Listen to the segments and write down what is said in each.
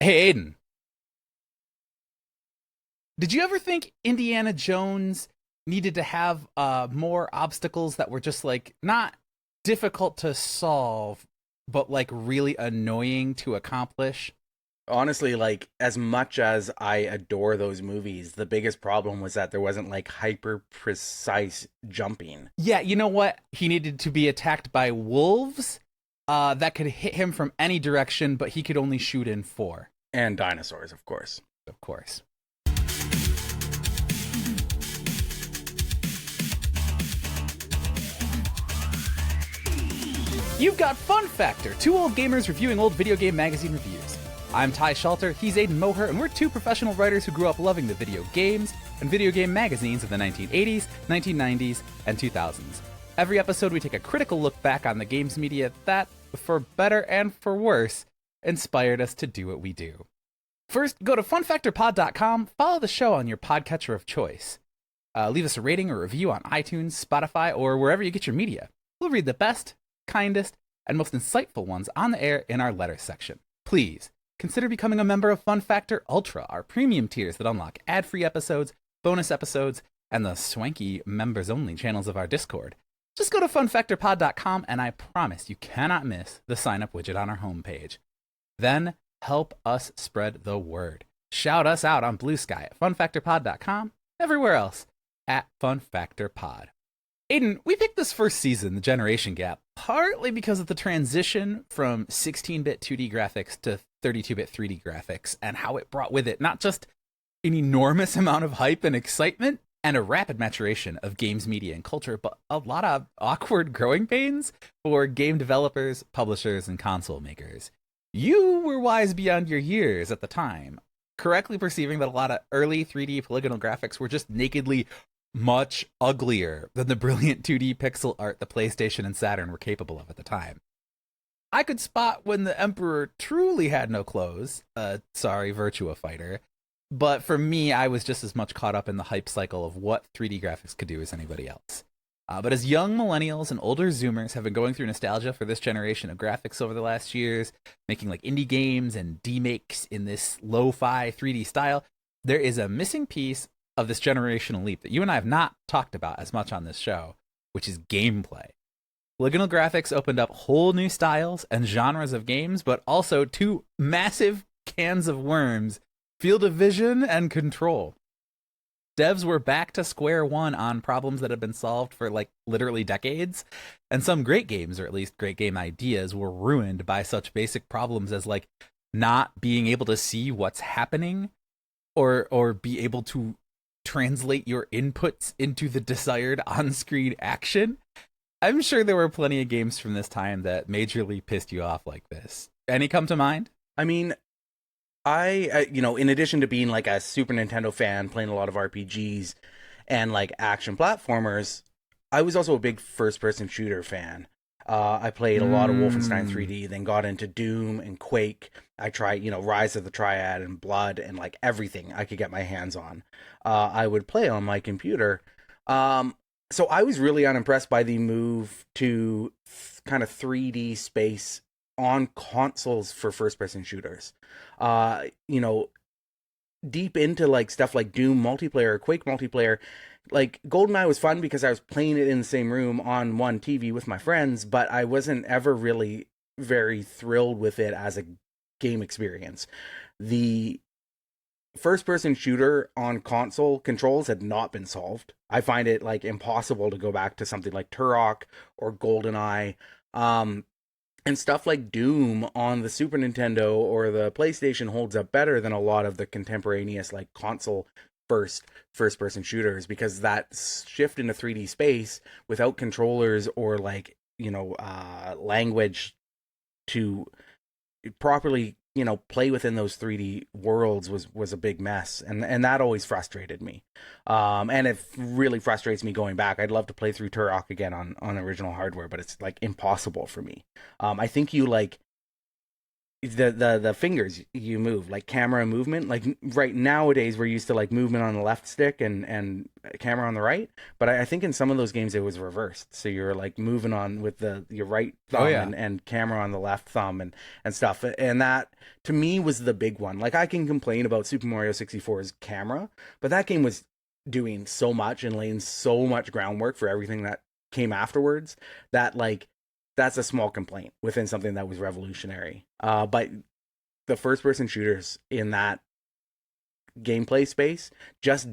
Hey Aiden, did you ever think Indiana Jones needed to have more obstacles that were just like not difficult to solve, but like really annoying to accomplish? Honestly, like as much as I adore those movies, the biggest problem was that there wasn't like hyper precise jumping Yeah, you know what? He needed to be attacked by wolves that could hit him from any direction, but he could only shoot in four, and dinosaurs, of course. of course. You've got FunFactor, two old gamers reviewing old video game magazine reviews. I'm Ty Shalter, he's Aiden Moher, and we're two professional writers who grew up loving the video games and video game magazines of the 1980s, 1990s, and 2000s. Every episode, we take a critical look back on the games media that, for better and for worse, inspired us to do what we do. First, go to funfactorpod.com, follow the show on your podcatcher of choice. Leave us a rating or review on iTunes, Spotify, or wherever you get your media. We'll read the best, kindest, and most insightful ones on the air in our letters section. Please consider becoming a member of FunFactor Ultra, our premium tiers that unlock ad-free episodes, bonus episodes, and the swanky members-only channels of our Discord. Just go to funfactorpod.com, and I promise you cannot miss the sign-up widget on our homepage. Then help us spread the word. Shout us out on Blue Sky at funfactorpod.com, everywhere else at FunFactorPod. Aiden, we picked this first season, The Generation Gap, partly because of the transition from 16-bit 2D graphics to 32-bit 3D graphics and how it brought with it not just an enormous amount of hype and excitement and a rapid maturation of games media and culture, but a lot of awkward growing pains for game developers, publishers, and console makers. You were wise beyond your years at the time, correctly perceiving that a lot of early 3D polygonal graphics were just nakedly much uglier than the brilliant 2D pixel art the PlayStation and Saturn were capable of at the time. I could spot when the Emperor truly had no clothes, sorry, Virtua Fighter, but for me, I was just as much caught up in the hype cycle of what 3D graphics could do as anybody else. But as young millennials and older Zoomers have been going through nostalgia for this generation of graphics over the last years, making like indie games and demakes in this lo-fi 3D style, there is a missing piece of this generational leap that you and I have not talked about as much on this show, which is gameplay. Polygonal graphics opened up whole new styles and genres of games, but also two massive cans of worms: field of vision and control. Devs were back to square one on problems that had been solved for like literally decades, and some great games, or at least great game ideas, were ruined by such basic problems as like not being able to see what's happening or be able to translate your inputs into the desired on-screen action. I'm sure there were plenty of games from this time that majorly pissed you off like this. Any come to mind? I mean, in addition to being like a Super Nintendo fan, playing a lot of RPGs and like action platformers, I was also a big first person shooter fan. I played a lot of Wolfenstein Mm. 3D, then got into Doom and Quake. I tried, Rise of the Triad and Blood and like everything I could get my hands on. I would play on my computer. So I was really unimpressed by the move to kind of 3D space on consoles for first person shooters. Uh, you know, Deep into like stuff like Doom multiplayer, Quake multiplayer. Like GoldenEye was fun because I was playing it in the same room on one TV with my friends, but I wasn't ever really very thrilled with it as a game experience. The first person shooter on console controls had not been solved. I find it like impossible to go back to something like Turok or GoldenEye. Um, and stuff like Doom on the Super Nintendo or the PlayStation holds up better than a lot of the contemporaneous like console first person shooters, because that shift into 3D space without controllers or like language to properly play within those 3D worlds was a big mess, and that always frustrated me. And it really frustrates me going back. I'd love to play through Turok again on original hardware, but it's like impossible for me. I think you like the fingers you move, like camera movement. Like right nowadays we're used to like movement on the left stick and camera on the right, but I think in some of those games it was reversed, so you're like moving on with your right thumb and camera on the left thumb and stuff. And that to me was the big one. Like I can complain about Super Mario 64's camera, but that game was doing so much and laying so much groundwork for everything that came afterwards, that like that's a small complaint within something that was revolutionary. But the first person shooters in that gameplay space just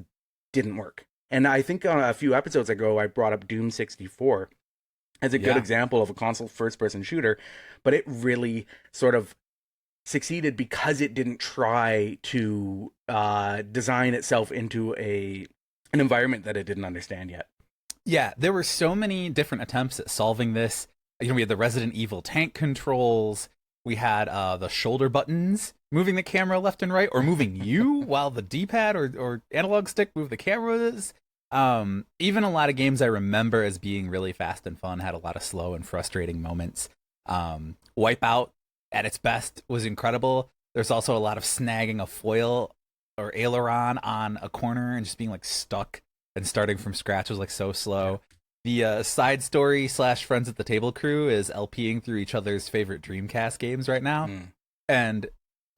didn't work. And I think a few episodes ago, I brought up Doom 64 as a good example of a console first person shooter, but it really sort of succeeded because it didn't try to design itself into an environment that it didn't understand yet. Yeah, there were so many different attempts at solving this. You know, we had the Resident Evil tank controls. We had the shoulder buttons moving the camera left and right, or moving you while the D-pad or analog stick moved the cameras. Even a lot of games I remember as being really fast and fun had a lot of slow and frustrating moments. Wipeout at its best was incredible. There's also a lot of snagging a foil or aileron on a corner and just being like stuck, and starting from scratch was like so slow. The side story / friends at the table crew is LPing through each other's favorite Dreamcast games right now. And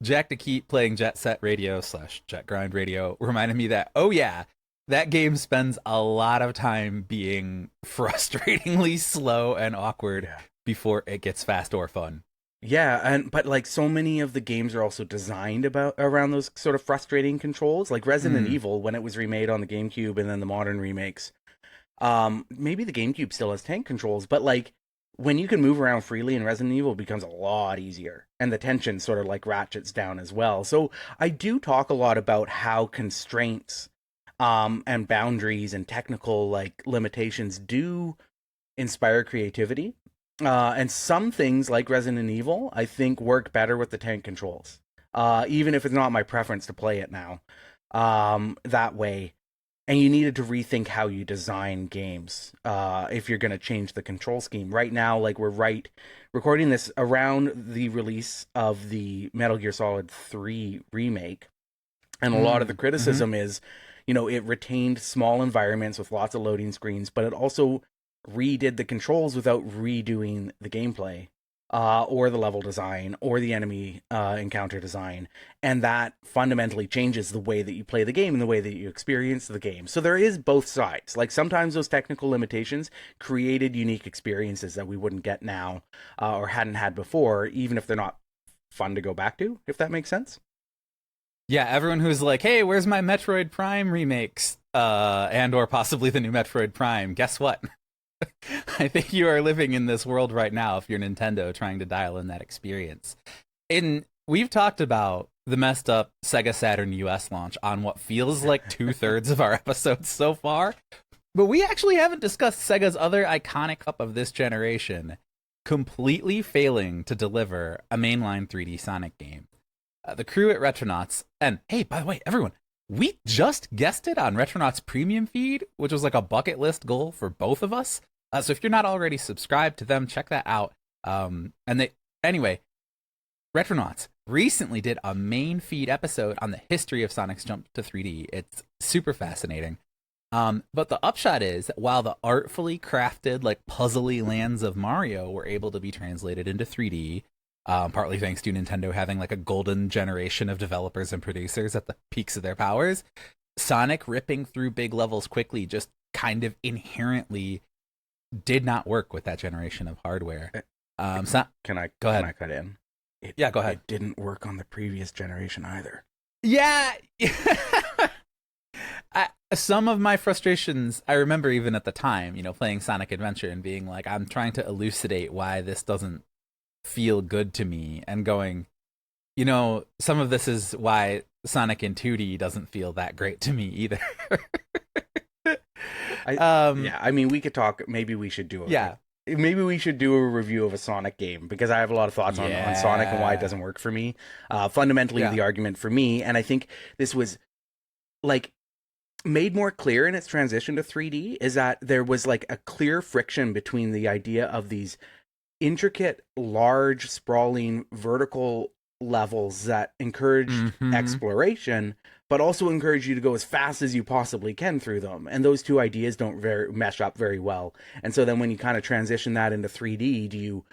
Jack DeKeat playing Jet Set Radio / Jet Grind Radio reminded me that, oh yeah, that game spends a lot of time being frustratingly slow and awkward before it gets fast or fun. Yeah, but like so many of the games are also designed around those sort of frustrating controls. Like Resident Evil, when it was remade on the GameCube and then the modern remakes, maybe the GameCube still has tank controls, but like when you can move around freely in Resident Evil, it becomes a lot easier, and the tension sort of like ratchets down as well. So I do talk a lot about how constraints and boundaries and technical like limitations do inspire creativity. And some things like Resident Evil, I think, work better with the tank controls. Even if it's not my preference to play it now that way. And you needed to rethink how you design games if you're going to change the control scheme. Right now, like we're recording this around the release of the Metal Gear Solid 3 remake. And a lot of the criticism is, you know, it retained small environments with lots of loading screens, but it also redid the controls without redoing the gameplay or the level design or the enemy encounter design, and that fundamentally changes the way that you play the game and the way that you experience the game. So there is both sides. Like sometimes those technical limitations created unique experiences that we wouldn't get now or hadn't had before, even if they're not fun to go back to, if that makes sense. Yeah, everyone who's like, hey, where's my Metroid Prime remakes and or possibly the new Metroid Prime, guess what? I think you are living in this world right now if you're Nintendo trying to dial in that experience. And we've talked about the messed up Sega Saturn US launch on what feels like 2/3 of our episodes so far, but we actually haven't discussed Sega's other iconic cup of this generation, completely failing to deliver a mainline 3D Sonic game. The crew at Retronauts, and hey, by the way, everyone, we just guested on Retronauts premium feed, which was like a bucket list goal for both of us. So if you're not already subscribed to them, check that out. Anyway, Retronauts recently did a main feed episode on the history of Sonic's jump to 3D. It's super fascinating. But the upshot is that while the artfully crafted, like puzzly lands of Mario were able to be translated into 3D, partly thanks to Nintendo having like a golden generation of developers and producers at the peaks of their powers, Sonic ripping through big levels quickly just kind of inherently did not work with that generation of hardware. Can I go ahead? Can I cut in? Yeah, go ahead. It didn't work on the previous generation either. Yeah. Some of my frustrations, I remember even at the time, you know, playing Sonic Adventure and being like, I'm trying to elucidate why this doesn't feel good to me, and going, you know, some of this is why Sonic in 2D doesn't feel that great to me either. I mean, we could talk. Maybe we should do maybe we should do a review of a Sonic game, because I have a lot of thoughts on Sonic and why it doesn't work for me. Fundamentally, the argument for me, and I think this was like made more clear in its transition to 3D, is that there was like a clear friction between the idea of these intricate, large, sprawling, vertical levels that encouraged exploration, but also encourage you to go as fast as you possibly can through them. And those two ideas don't mesh up very well. And so then when you kind of transition that into 3D, do you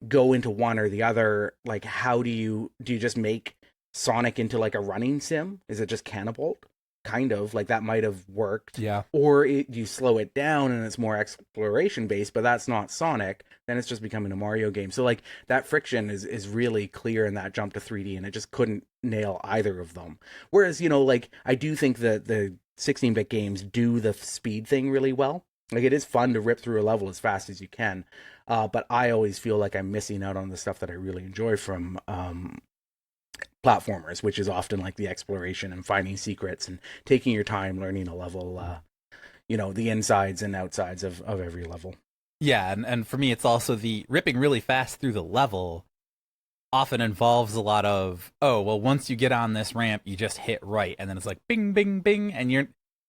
go into one or the other? Like, how do you just make Sonic into like a running sim? Is it just Cannibalt? Kind of like that might have worked. Yeah. Or you slow it down and it's more exploration based, but that's not Sonic. Then it's just becoming a Mario game. So like that friction is really clear in that jump to 3D, and it just couldn't nail either of them. Whereas, you know, like I do think that the 16-bit games do the speed thing really well. Like it is fun to rip through a level as fast as you can. But I always feel like I'm missing out on the stuff that I really enjoy from platformers, which is often like the exploration and finding secrets and taking your time learning a level, you know, the insides and outsides of every level. Yeah, and for me, it's also the ripping really fast through the level often involves a lot of, oh, well, once you get on this ramp, you just hit right, and then it's like bing, bing, bing, and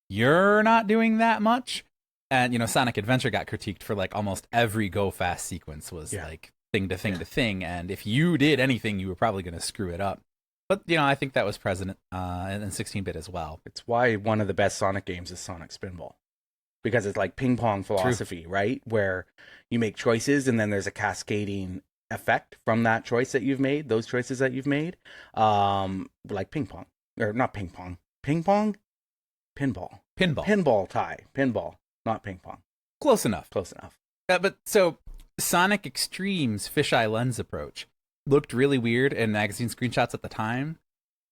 you're not doing that much. And, you know, Sonic Adventure got critiqued for like almost every go fast sequence was like thing to thing to thing, and if you did anything, you were probably going to screw it up. But, you know, I think that was present in 16-bit as well. It's why one of the best Sonic games is Sonic Spinball. Because it's like ping pong philosophy, right? Where you make choices and then there's a cascading effect from that choice that you've made, those choices that you've made. Like ping pong. Or not ping pong. Ping pong? Pinball. Pinball tie. Pinball, not ping pong. Close enough. But so Sonic Extreme's fisheye lens approach looked really weird in magazine screenshots at the time,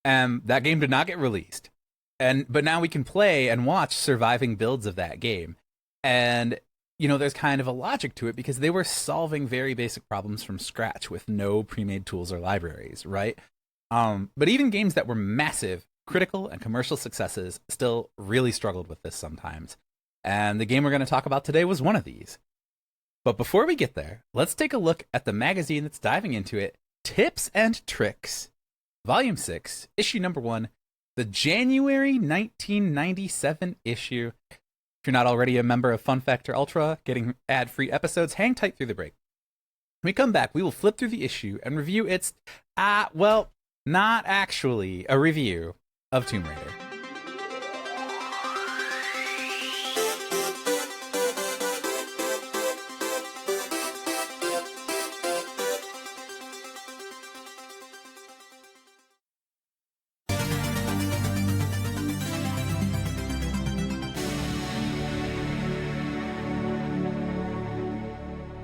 and that game did not get released. But now we can play and watch surviving builds of that game. And, you know, there's kind of a logic to it because they were solving very basic problems from scratch with no pre-made tools or libraries, right? But even games that were massive, critical, and commercial successes still really struggled with this sometimes. And the game we're going to talk about today was one of these. But before we get there, let's take a look at the magazine that's diving into it, Tips and Tricks, Volume 6, Issue Number 1, the January 1997 issue. If you're not already a member of FunFactor Ultra, getting ad-free episodes, hang tight through the break. When we come back, we will flip through the issue and review its, well, not actually a review of Tomb Raider.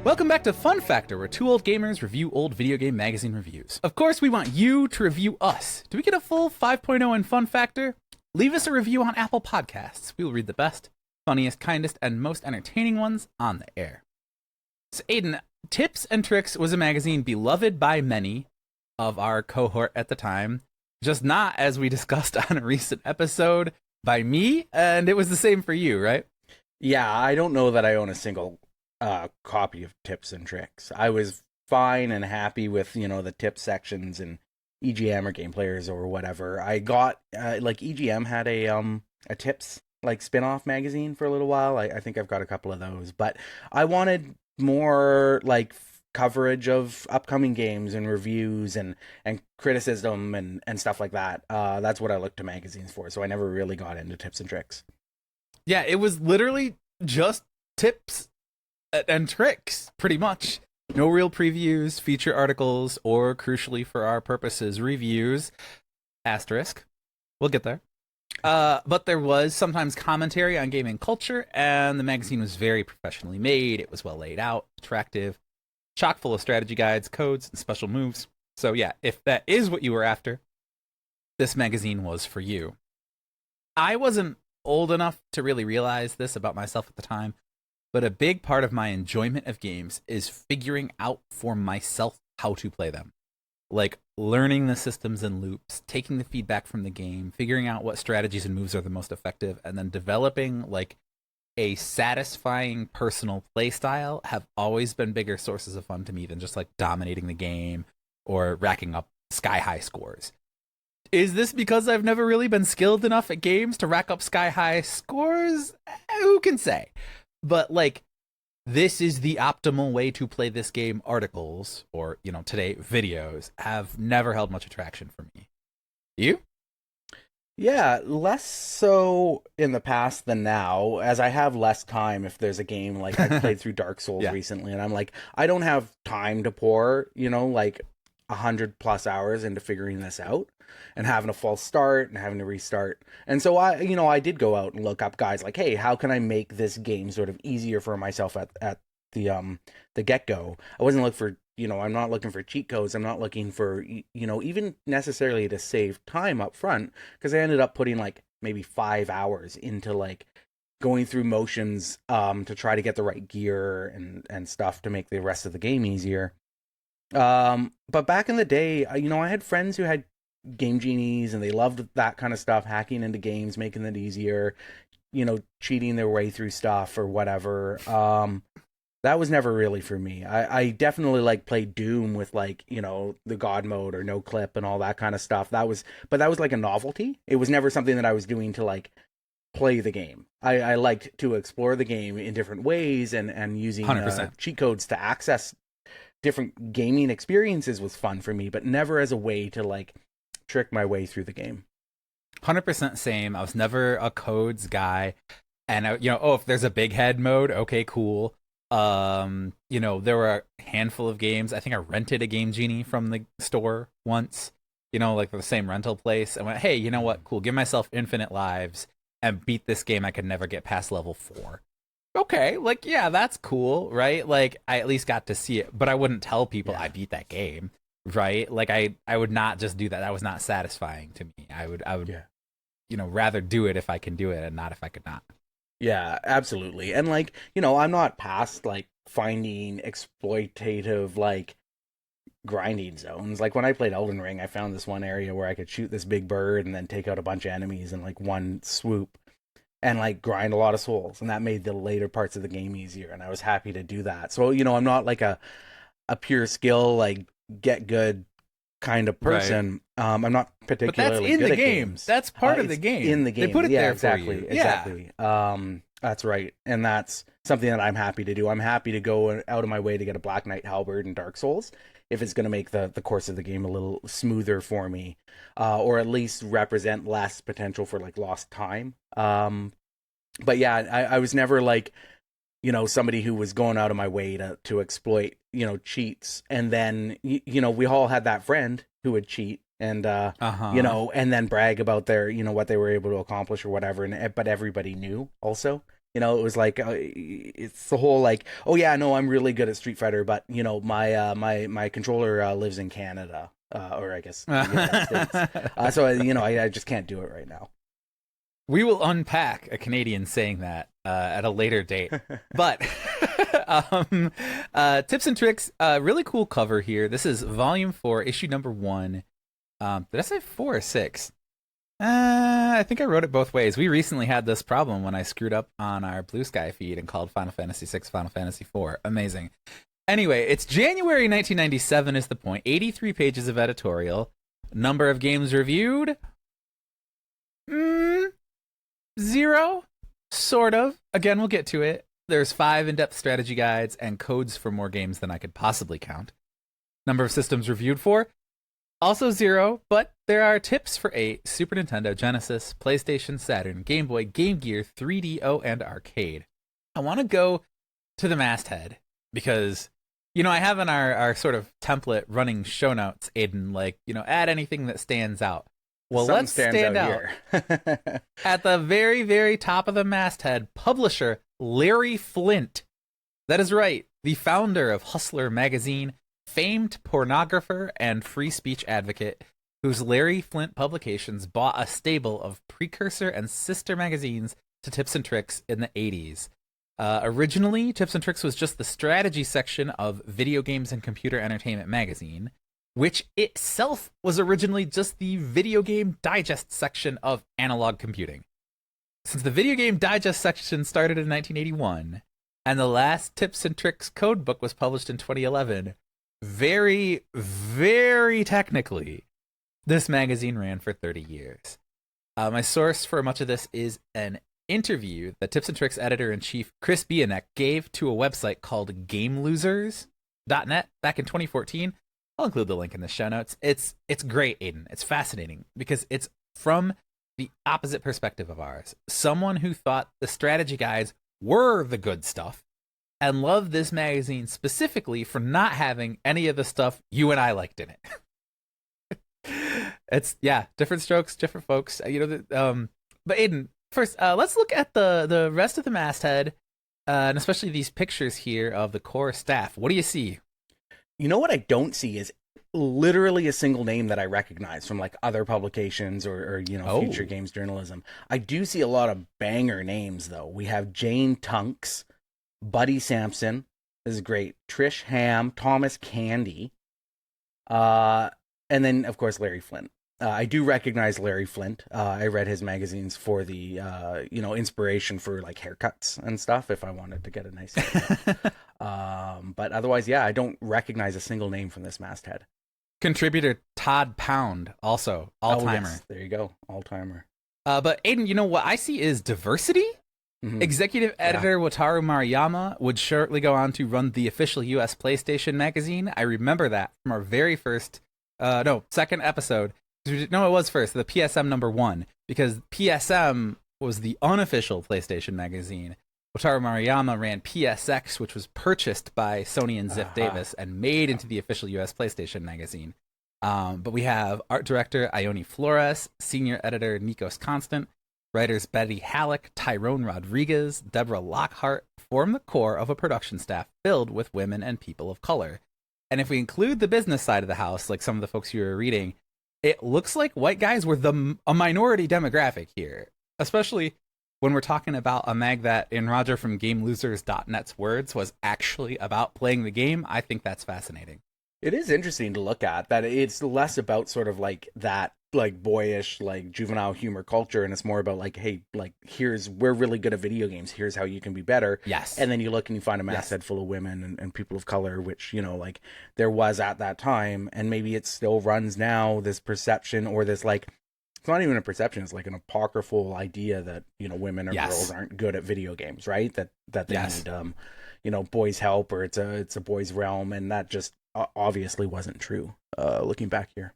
Welcome back to Fun Factor, where two old gamers review old video game magazine reviews. Of course, we want you to review us. Do we get a full 5.0 in Fun Factor? Leave us a review on Apple Podcasts. We will read the best, funniest, kindest, and most entertaining ones on the air. So, Aidan, Tips and Tricks was a magazine beloved by many of our cohort at the time, just not, as we discussed on a recent episode, by me, and it was the same for you, right? yeah, I don't know that I own a single copy of Tips and Tricks. I was fine and happy with, you know, the tip sections and EGM or Game Players or whatever. I got like EGM had a tips like spin-off magazine for a little while. I think I've got a couple of those, but I wanted more like coverage of upcoming games and reviews and criticism and stuff like that. That's what I looked to magazines for, so I never really got into Tips and Tricks. Yeah, it was literally just tips and tricks, pretty much. No real previews, feature articles, or, crucially for our purposes, reviews. Asterisk. We'll get there. But there was sometimes commentary on gaming culture, and the magazine was very professionally made. It was well laid out, attractive, chock full of strategy guides, codes, and special moves. So yeah, if that is what you were after, this magazine was for you. I wasn't old enough to really realize this about myself at the time, but a big part of my enjoyment of games is figuring out for myself how to play them. Like learning the systems and loops, taking the feedback from the game, figuring out what strategies and moves are the most effective, and then developing like a satisfying personal play style have always been bigger sources of fun to me than just like dominating the game or racking up sky-high scores. Is this because I've never really been skilled enough at games to rack up sky-high scores? Who can say? But, like, this is the optimal way to play this game articles, or, today, videos, have never held much attraction for me. You? Yeah, less so in the past than now, as I have less time if there's a game. Like, I played through Dark Souls recently, and I'm like, I don't have time to pour, like 100+ hours into figuring this out and having a false start and having to restart. And so I did go out and look up guys like, hey, how can I make this game sort of easier for myself at the get-go? I wasn't looking for, I'm not looking for cheat codes. I'm not looking for, even necessarily to save time up front, because I ended up putting like maybe 5 hours into like going through motions to try to get the right gear and stuff to make the rest of the game easier. But back in the day, I had friends who had game genies and they loved that kind of stuff, hacking into games, making it easier, cheating their way through stuff or whatever. That was never really for me. I definitely like played Doom with like, the God mode or no clip and all that kind of stuff. That was like a novelty. It was never something that I was doing to like play the game. I liked to explore the game in different ways and using cheat codes to access different gaming experiences was fun for me, but never as a way to like trick my way through the game. 100% same. I was never a codes guy. And, if there's a big head mode, okay, cool. There were a handful of games. I think I rented a Game Genie from the store once, like the same rental place. I went, hey, you know what? Cool. Give myself infinite lives and beat this game I could never get past level 4. Okay, like, yeah, that's cool, right? Like, I at least got to see it, but I wouldn't tell people I beat that game, right? Like, I would not just do that. That was not satisfying to me. I would rather do it if I can do it and not if I could not. Yeah, absolutely. And like, I'm not past like finding exploitative like grinding zones. Like when I played Elden Ring, I found this one area where I could shoot this big bird and then take out a bunch of enemies in like one swoop and like grind a lot of souls, and that made the later parts of the game easier, and I was happy to do that. So, I'm not like a pure skill like get good kind of person. Right. I'm not particularly but that's in good the at game. Games. That's part of the game. In the game. They put it there exactly, for you. Exactly. That's right. And that's something that I'm happy to do. I'm happy to go out of my way to get a Black Knight halberd in Dark Souls if it's going to make the course of the game a little smoother for me, or at least represent less potential for like lost time. But yeah, I was never like, somebody who was going out of my way to exploit, cheats. And then, we all had that friend who would cheat and, and then brag about their, what they were able to accomplish or whatever. But everybody knew also, it was like, it's the whole like, oh yeah, no, I'm really good at Street Fighter, but my controller lives in Canada, or I guess the United States. So, I just can't do it right now. We will unpack a Canadian saying that at a later date. But tips and tricks, really cool cover here. This is volume 4, issue number 1. Did I say 4 or 6? I think I wrote it both ways. We recently had this problem when I screwed up on our Blue Sky feed and called Final Fantasy 6 Final Fantasy 4. Amazing. Anyway, it's January 1997 is the point. 83 pages of editorial. Number of games reviewed? 0, sort of. Again, we'll get to it. There's 5 in-depth strategy guides and codes for more games than I could possibly count. Number of systems reviewed for? Also 0, but there are tips for 8, Super Nintendo, Genesis, PlayStation, Saturn, Game Boy, Game Gear, 3DO, and arcade. I want to go to the masthead because, I have in our sort of template running show notes, Aidan, like, add anything that stands out. Well, let's stand out. At the very, very top of the masthead, publisher Larry Flynt. That is right, the founder of Hustler magazine, famed pornographer and free speech advocate, whose Larry Flynt Publications bought a stable of precursor and sister magazines to Tips and Tricks in the 80s. Originally, Tips and Tricks was just the strategy section of Video Games and Computer Entertainment magazine, which itself was originally just the Video Game Digest section of Analog Computing. Since the Video Game Digest section started in 1981, and the last Tips and Tricks code book was published in 2011, very, very technically, this magazine ran for 30 years. My source for much of this is an interview that Tips and Tricks editor-in-chief Chris Bianek gave to a website called GameLosers.net back in 2014. I'll include the link in the show notes. It's great, Aidan. It's fascinating because it's from the opposite perspective of ours. Someone who thought the strategy guides were the good stuff and loved this magazine specifically for not having any of the stuff you and I liked in it. It's, yeah, different strokes, different folks. But Aidan, first, let's look at the rest of the masthead, and especially these pictures here of the core staff. What do you see? You know what I don't see is literally a single name that I recognize from like other publications or future games journalism. I do see a lot of banger names though. We have Jane Tunks, Buddy Sampson, this is great, Trish Ham, Thomas Candy, and then of course Larry Flynt. I do recognize Larry Flynt. I read his magazines for the inspiration for like haircuts and stuff if I wanted to get a nice haircut. But otherwise, yeah, I don't recognize a single name from this masthead. Contributor Todd Pound, also all-timer. Yes, there you go, all-timer. But Aidan, you know what I see is diversity. Mm-hmm. Executive editor Wataru Maruyama would shortly go on to run the official US PlayStation magazine. I remember that from our very first, second episode. No, it was first, the PSM #1, because PSM was the unofficial PlayStation magazine. Wataru Maruyama ran PSX, which was purchased by Sony and Ziff Davis and made into the official US PlayStation magazine. But we have art director Ione Flores, senior editor Nikos Constant, writers Betty Halleck, Tyrone Rodriguez, Deborah Lockhart form the core of a production staff filled with women and people of color. And if we include the business side of the house, like some of the folks you were reading, it looks like white guys were a minority demographic here, especially when we're talking about a mag that, in Roger from GameLosers.net's words, was actually about playing the game. I think that's fascinating. It is interesting to look at that it's less about sort of like that like boyish like juvenile humor culture, and it's more about like, hey, like we're really good at video games, here's how you can be better. Yes. And then you look and you find a masthead full of women and people of color, which like there was at that time, and maybe it still runs now, this perception, or this like, it's not even a perception, it's like an apocryphal idea that women or girls aren't good at video games, right? That they need boys help, or it's a boys realm, and that just obviously wasn't true looking back here.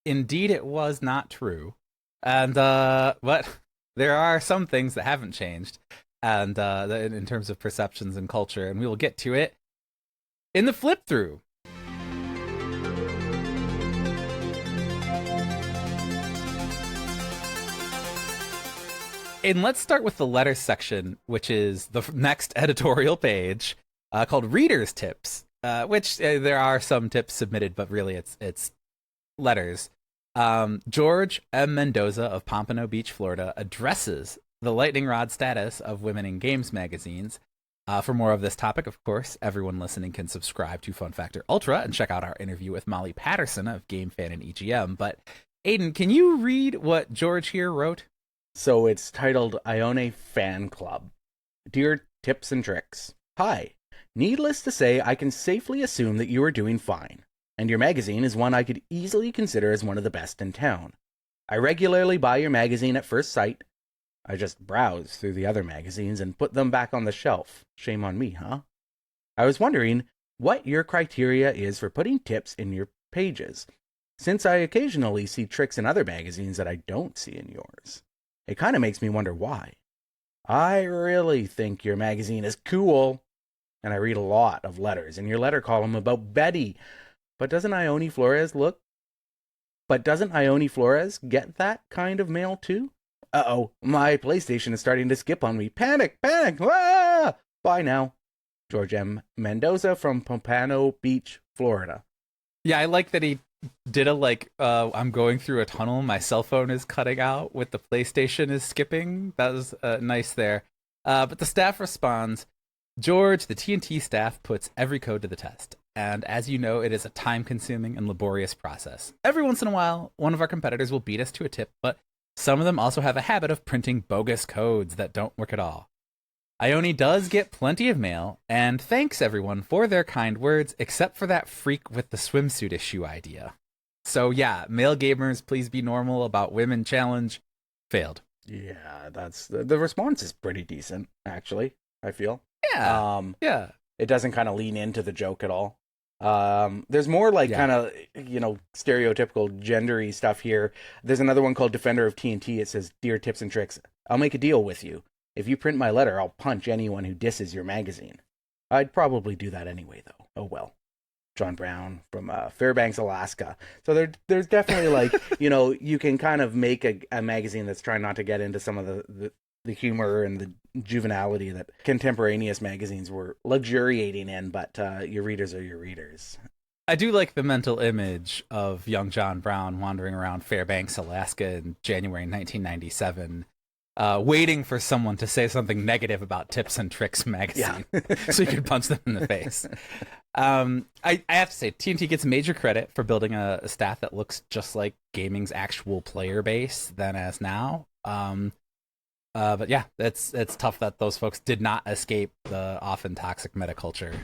Indeed, it was not true. And but there are some things that haven't changed, and in terms of perceptions and culture, and we will get to it in the flip through. And let's start with the letters section, which is the next editorial page, called Reader's Tips, which there are some tips submitted, but really it's letters. George M. Mendoza of Pompano Beach, Florida, addresses the lightning rod status of women in games magazines. For more of this topic, of course, everyone listening can subscribe to FunFactor Ultra and check out our interview with Molly Patterson of GameFan and EGM. But Aidan, can you read what George here wrote? So it's titled Ione Fan Club. Dear Tips and Tricks, hi. Needless to say, I can safely assume that you are doing fine, and your magazine is one I could easily consider as one of the best in town. I regularly buy your magazine at first sight. I just browse through the other magazines and put them back on the shelf. Shame on me, huh? I was wondering what your criteria is for putting tips in your pages, since I occasionally see tricks in other magazines that I don't see in yours. It kind of makes me wonder why. I really think your magazine is cool, and I read a lot of letters in your letter column about Betty. But doesn't Ione Flores get that kind of mail too? Uh-oh, my PlayStation is starting to skip on me. Panic! Ah! Bye now. George M. Mendoza from Pompano Beach, Florida. Yeah, I like that he did I'm going through a tunnel, my cell phone is cutting out with the PlayStation is skipping. That was nice there. But the staff responds, George, the TNT staff puts every code to the test. And as you know, it is a time-consuming and laborious process. Every once in a while, one of our competitors will beat us to a tip, but some of them also have a habit of printing bogus codes that don't work at all. Ione does get plenty of mail, and thanks everyone for their kind words, except for that freak with the swimsuit issue idea. So yeah, male gamers, please be normal about women challenge. Failed. Yeah, that's the response is pretty decent, actually, I feel. Yeah, yeah, It doesn't kind of lean into the joke at all. There's more like yeah. kind of, stereotypical gendery stuff here. There's another one called Defender of TNT. It says, "Dear Tips and Tricks, I'll make a deal with you. If you print my letter, I'll punch anyone who disses your magazine." I'd probably do that anyway, though. Oh well. John Brown from Fairbanks, Alaska. So there's definitely like, you can kind of make a magazine that's trying not to get into some of the humor and the juvenility that contemporaneous magazines were luxuriating in, but your readers are your readers. I do like the mental image of young John Brown wandering around Fairbanks, Alaska in January 1997, waiting for someone to say something negative about Tips and Tricks magazine, so you could punch them in the face. I have to say, TNT gets major credit for building a staff that looks just like gaming's actual player base then as now. But yeah, it's tough that those folks did not escape the often toxic metaculture.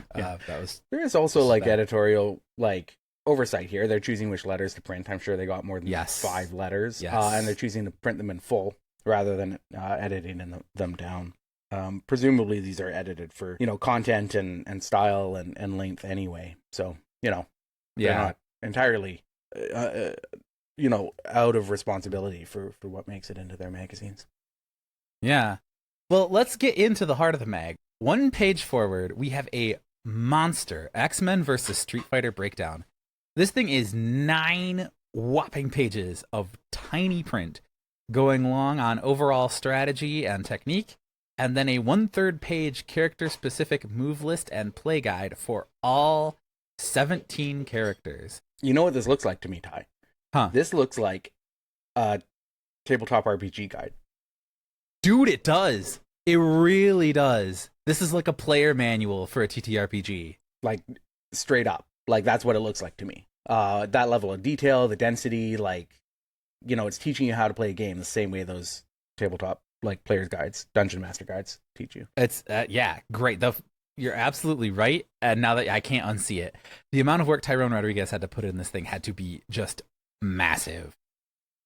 There is also like editorial like oversight here. They're choosing which letters to print. I'm sure they got more than 5 letters, and they're choosing to print them in full rather than editing them down. Presumably these are edited for content and style and length anyway. So they're not entirely out of responsibility for what makes it into their magazines. Yeah. Well, let's get into the heart of the mag. One page forward, we have a monster X-Men versus Street Fighter breakdown. This thing is 9 whopping pages of tiny print going long on overall strategy and technique, and then a 1/3 page character-specific move list and play guide for all 17 characters. You know what this looks like to me, Ty? Huh. This looks like a tabletop RPG guide. Dude, it does. It really does. This is like a player manual for a TTRPG. Like, straight up. Like, that's what it looks like to me. That level of detail, the density, like, it's teaching you how to play a game the same way those tabletop, like, player's guides, dungeon master guides teach you. It's, great. You're absolutely right. And now that I can't unsee it, the amount of work Tyrone Rodriguez had to put in this thing had to be just massive.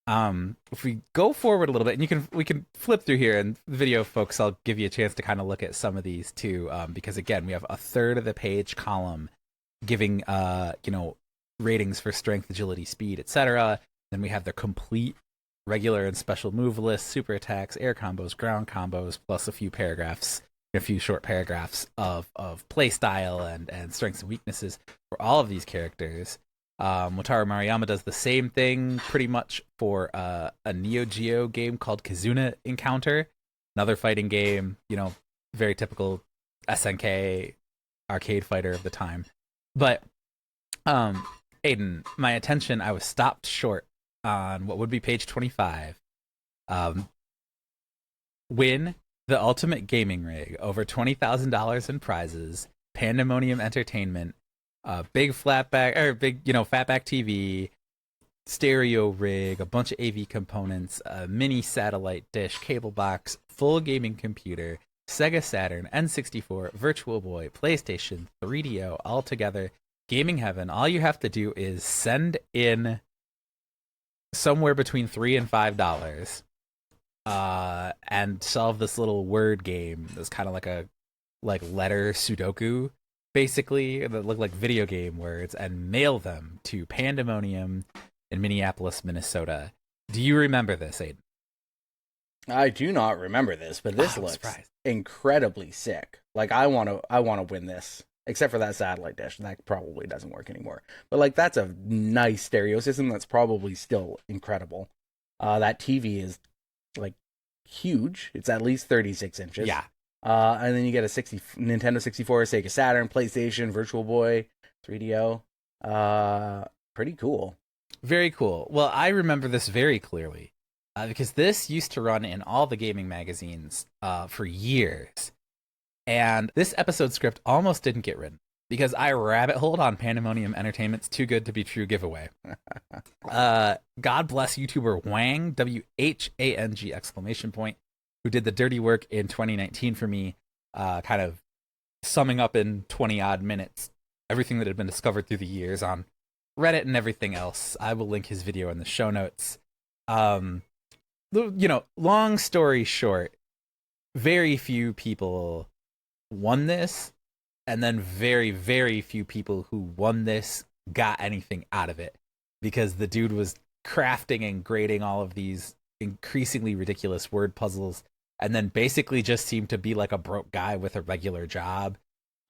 If we go forward a little bit, and we can flip through here, and video folks, I'll give you a chance to kind of look at some of these too, because again, we have 1/3 of the page column giving ratings for strength, agility, speed, etc. Then we have the complete regular and special move list, super attacks, air combos, ground combos, plus a few short paragraphs of play style and strengths and weaknesses for all of these characters. Wataru Maruyama does the same thing pretty much for a Neo Geo game called Kizuna Encounter, another fighting game, very typical SNK arcade fighter of the time. But Aidan, my attention, I was stopped short on what would be page 25. Win the ultimate gaming rig, over $20,000 in prizes, Pandemonium Entertainment, big fatback TV, stereo rig, a bunch of AV components, a mini satellite dish, cable box, full gaming computer, Sega Saturn, N64, Virtual Boy, PlayStation, 3DO, all together. Gaming heaven. All you have to do is send in somewhere between $3 and $5, and solve this little word game. That's kind of like a letter Sudoku, basically, that look like video game words, and mail them to Pandemonium in Minneapolis, Minnesota. Do you remember this, Aidan? I do not remember this, but this looks incredibly sick. Like, I want to win this. Except for that satellite dish, that probably doesn't work anymore. But like, that's a nice stereo system that's probably still incredible. That TV is like huge. It's at least 36 inches. Yeah. And then you get a Nintendo 64, Sega Saturn, PlayStation, Virtual Boy, 3DO. Pretty cool. Very cool. Well, I remember this very clearly because this used to run in all the gaming magazines for years. And this episode script almost didn't get written because I rabbit holed on Pandemonium Entertainment's Too Good to Be True giveaway. God bless YouTuber Wang, WHANG ! Who did the dirty work in 2019 for me, kind of summing up in 20 odd minutes everything that had been discovered through the years on Reddit and everything else. I will link his video in the show notes. long story short, very few people won this, and then very, very few people who won this got anything out of it, because the dude was crafting and grading all of these increasingly ridiculous word puzzles, and then basically just seemed to be like a broke guy with a regular job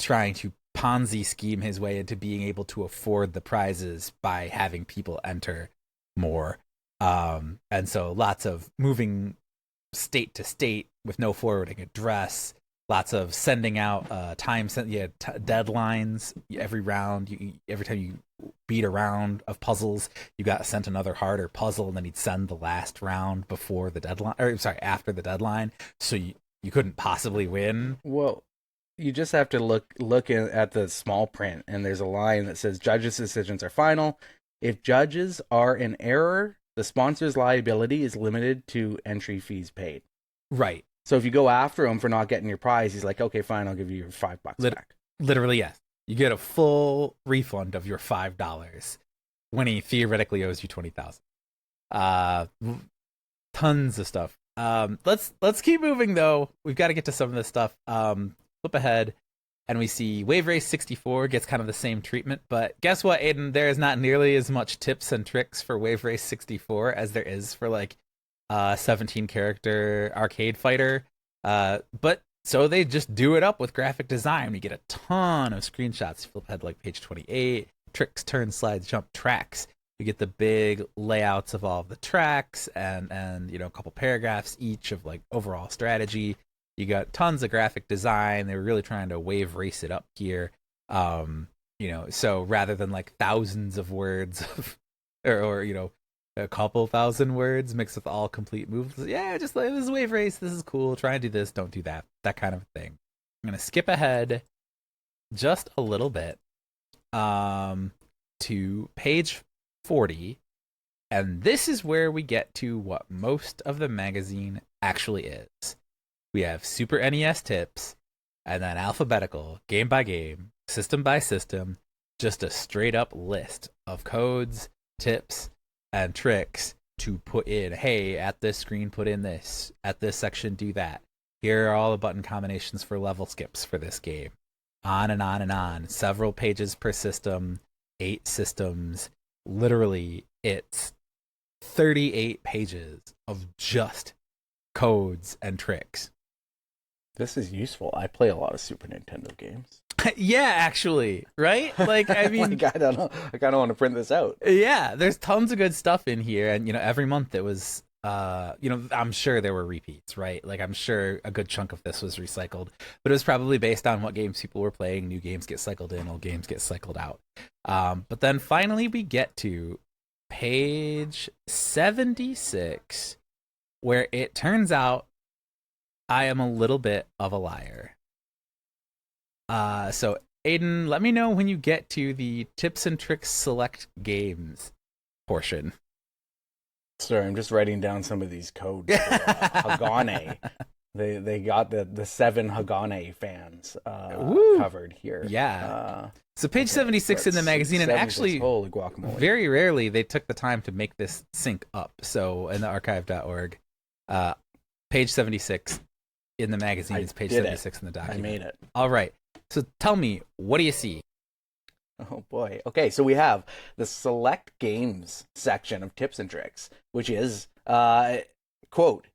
trying to Ponzi scheme his way into being able to afford the prizes by having people enter more. And so lots of moving state to state with no forwarding address, lots of sending out deadlines every round. Every time you beat a round of puzzles, you got sent another harder puzzle, and then he'd send the last round before the deadline, or sorry, after the deadline, so you couldn't possibly win. Well, you just have to look at the small print, and there's a line that says judges' decisions are final. If judges are in error, the sponsor's liability is limited to entry fees paid. Right. So if you go after him for not getting your prize, he's like, okay, fine, I'll give you your $5 back. Literally, yes. You get a full refund of your $5 when he theoretically owes you $20,000. Tons of stuff. Let's keep moving though. We've got to get to some of this stuff. Flip ahead, and we see Wave Race 64 gets kind of the same treatment, but guess what, Aidan? There is not nearly as much tips and tricks for Wave Race 64 as there is for like 17 character arcade fighter. But so they just do it up with graphic design. You get a ton of screenshots. You flip ahead like page 28, tricks, turns, slides, jump, tracks. You get the big layouts of all of the tracks and a couple paragraphs each of like overall strategy. You got tons of graphic design. They were really trying to wave race it up here. So rather than like thousands of words of, or a couple thousand words mixed with all complete moves. Yeah, just like, this is wave race. This is cool. Try and do this. Don't do that. That kind of thing. I'm going to skip ahead just a little bit to page 40. And this is where we get to what most of the magazine actually is. We have Super NES tips, and then alphabetical, game by game, system by system, just a straight up list of codes, tips, and tricks to put in. Hey, at this screen, put in this. At this section, do that. Here are all the button combinations for level skips for this game. On and on and on. Several pages per system, 8 systems. Literally, it's 38 pages of just codes and tricks. This is useful. I play a lot of Super Nintendo games. Yeah, actually, right? Like, I mean, like, I don't know. I kind of want to print this out. Yeah, there's tons of good stuff in here, and every month it was, I'm sure there were repeats, right? Like, I'm sure a good chunk of this was recycled, but it was probably based on what games people were playing. New games get cycled in, old games get cycled out. But then finally we get to page 76, where it turns out I am a little bit of a liar. So Aidan, let me know when you get to the tips and tricks select games portion. Sorry, I'm just writing down some of these codes. Hagane. They got the 7 Hagane fans covered here. Yeah. So page 76 in the magazine, and actually, holy guacamole, very rarely they took the time to make this sync up. So in the archive.org, page 76 in the magazine is page 76 in the document. I made it. All right. So tell me, what do you see? Oh boy. Okay, so we have the select games section of tips and tricks, which is, quote,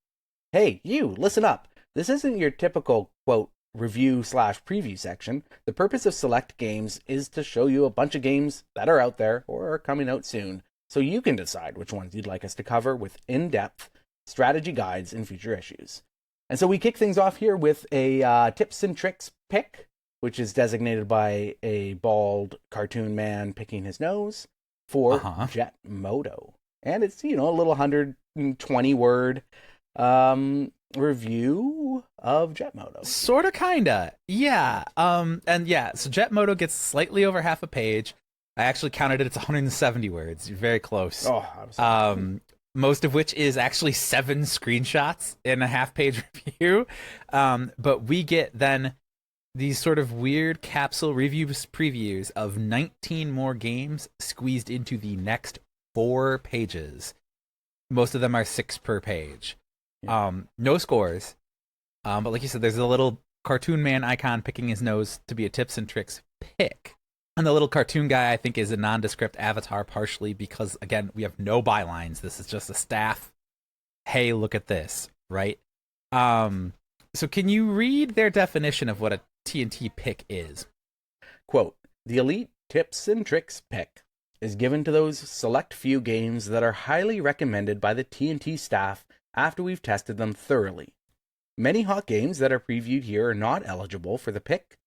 hey, you, listen up. This isn't your typical, quote, review/preview section. The purpose of select games is to show you a bunch of games that are out there or are coming out soon, so you can decide which ones you'd like us to cover with in-depth strategy guides in future issues. And so we kick things off here with a tips and tricks pick, which is designated by a bald cartoon man picking his nose for Jet Moto. And it's, a little 120 word review of Jet Moto. Sorta, kinda. Yeah. So Jet Moto gets slightly over half a page. I actually counted it. It's 170 words. You're very close. Oh, I'm most of which is actually 7 screenshots in a half-page review. But we get then these sort of weird capsule previews of 19 more games squeezed into the next 4 pages. Most of them are 6 per page. Yeah. No scores. But like you said, there's a little cartoon man icon picking his nose to be a tips and tricks pick. And the little cartoon guy, I think, is a nondescript avatar, partially because, again, we have no bylines. This is just a staff. Hey, look at this, right? So can you read their definition of what a TNT pick is? Quote, the elite tips and tricks pick is given to those select few games that are highly recommended by the TNT staff after we've tested them thoroughly. Many hot games that are previewed here are not eligible for the pick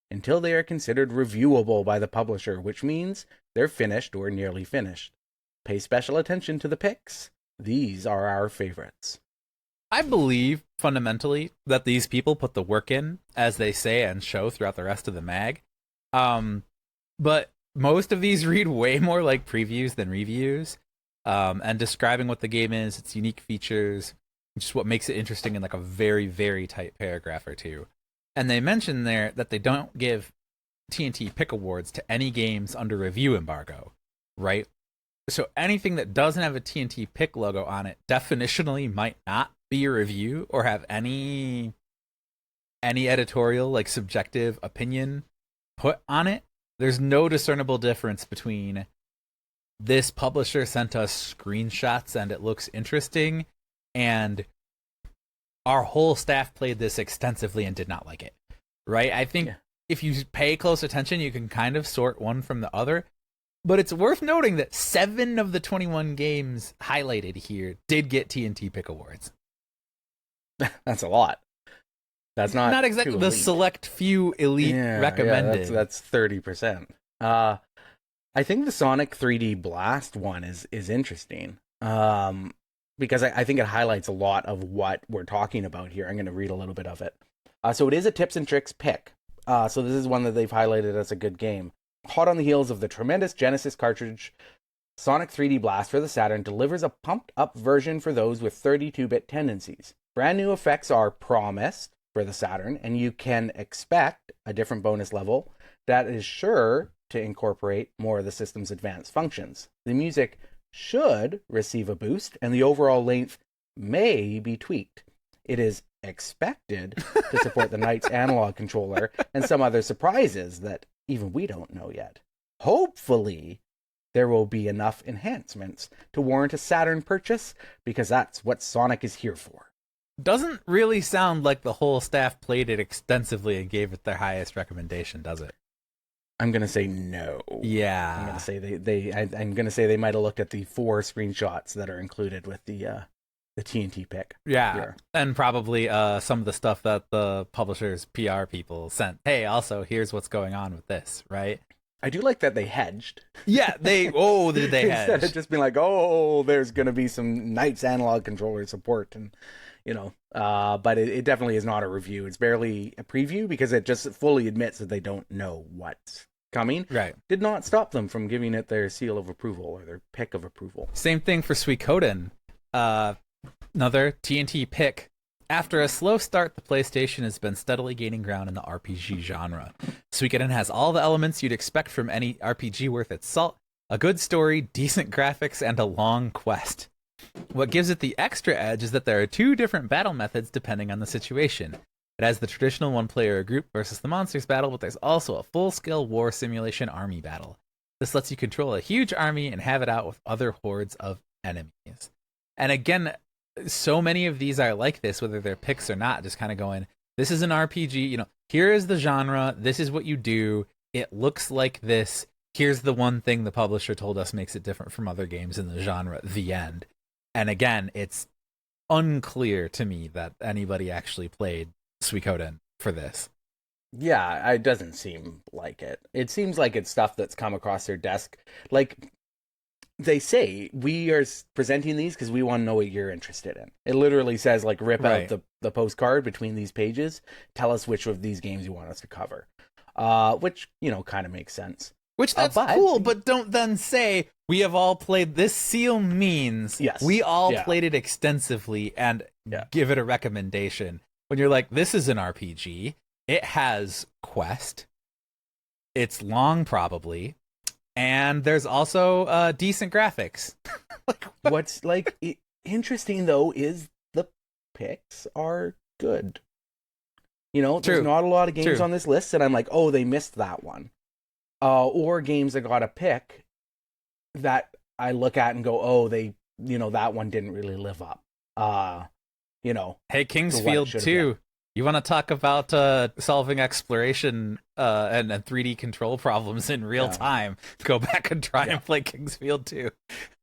until they are considered reviewable by the publisher, which means they're finished or nearly finished. Pay special attention to the picks. These are our favorites. I believe, fundamentally, that these people put the work in, as they say and show throughout the rest of the mag. But most of these read way more like previews than reviews, and describing what the game is, its unique features, just what makes it interesting in like a very, very tight paragraph or two. And they mention there that they don't give TNT pick awards to any games under review embargo, right? So anything that doesn't have a TNT pick logo on it definitionally might not be a review or have any editorial, like subjective opinion put on it. There's no discernible difference between this publisher sent us screenshots and it looks interesting and our whole staff played this extensively and did not like it, right? I think if you pay close attention, you can kind of sort one from the other. But it's worth noting that 7 of the 21 games highlighted here did get TNT pick awards. That's a lot. That's not exactly the select few elite recommended. Yeah, that's 30%. I think the Sonic 3D Blast one is interesting. Because I think it highlights a lot of what we're talking about here. I'm going to read a little bit of it. So it is a tips and tricks pick. So this is one that they've highlighted as a good game. Hot on the heels of the tremendous Genesis cartridge, Sonic 3D Blast for the Saturn delivers a pumped-up version for those with 32-bit tendencies. Brand new effects are promised for the Saturn, and you can expect a different bonus level that is sure to incorporate more of the system's advanced functions. The music should receive a boost, and the overall length may be tweaked. It is expected to support the Knight's analog controller and some other surprises that even we don't know yet. Hopefully, there will be enough enhancements to warrant a Saturn purchase, because that's what Sonic is here for. Doesn't really sound like the whole staff played it extensively and gave it their highest recommendation, does it? I'm gonna say no. Yeah. I'm gonna say I'm gonna say they might have looked at the 4 screenshots that are included with the TNT pick. Yeah, here. And probably some of the stuff that the publisher's PR people sent. Hey, also here's what's going on with this, right? I do like that they hedged. Yeah, did they hedge? Instead of just being like, oh, there's gonna be some Knight's analog controller support, and but it definitely is not a review. It's barely a preview because it just fully admits that they don't know what's coming. Right. Did not stop them from giving it their seal of approval or their pick of approval. Same thing for Suikoden. Another TNT pick. After a slow start, the PlayStation has been steadily gaining ground in the RPG genre. Suikoden has all the elements you'd expect from any RPG worth its salt: a good story, decent graphics, and a long quest. What gives it the extra edge is that there are 2 different battle methods depending on the situation. It has the traditional one-player group versus the monsters battle, but there's also a full-scale war simulation army battle. This lets you control a huge army and have it out with other hordes of enemies. And again, so many of these are like this, whether they're picks or not, just kind of going, this is an RPG, here is the genre, this is what you do, it looks like this, here's the one thing the publisher told us makes it different from other games in the genre, the end. And again, it's unclear to me that anybody actually played Suikoden for this. Yeah, it doesn't seem like it. It seems like it's stuff that's come across their desk. Like, they say, we are presenting these because we want to know what you're interested in. It literally says, like, rip out the postcard between these pages. Tell us which of these games you want us to cover. Which, kind of makes sense. Which, that's cool, but don't then say, we have all played this. Seal means we all played it extensively and give it a recommendation. When you're like, this is an RPG, it has quest, it's long probably, and there's also decent graphics. What's like interesting though is the picks are good. True. There's not a lot of games on this list that I'm like, oh, they missed that one. Or games that got a pick that I look at and go, oh, they, that one didn't really live up. Hey, Kingsfield 2. You want to talk about solving exploration and 3D control problems in real time? Go back and try and play Kingsfield 2.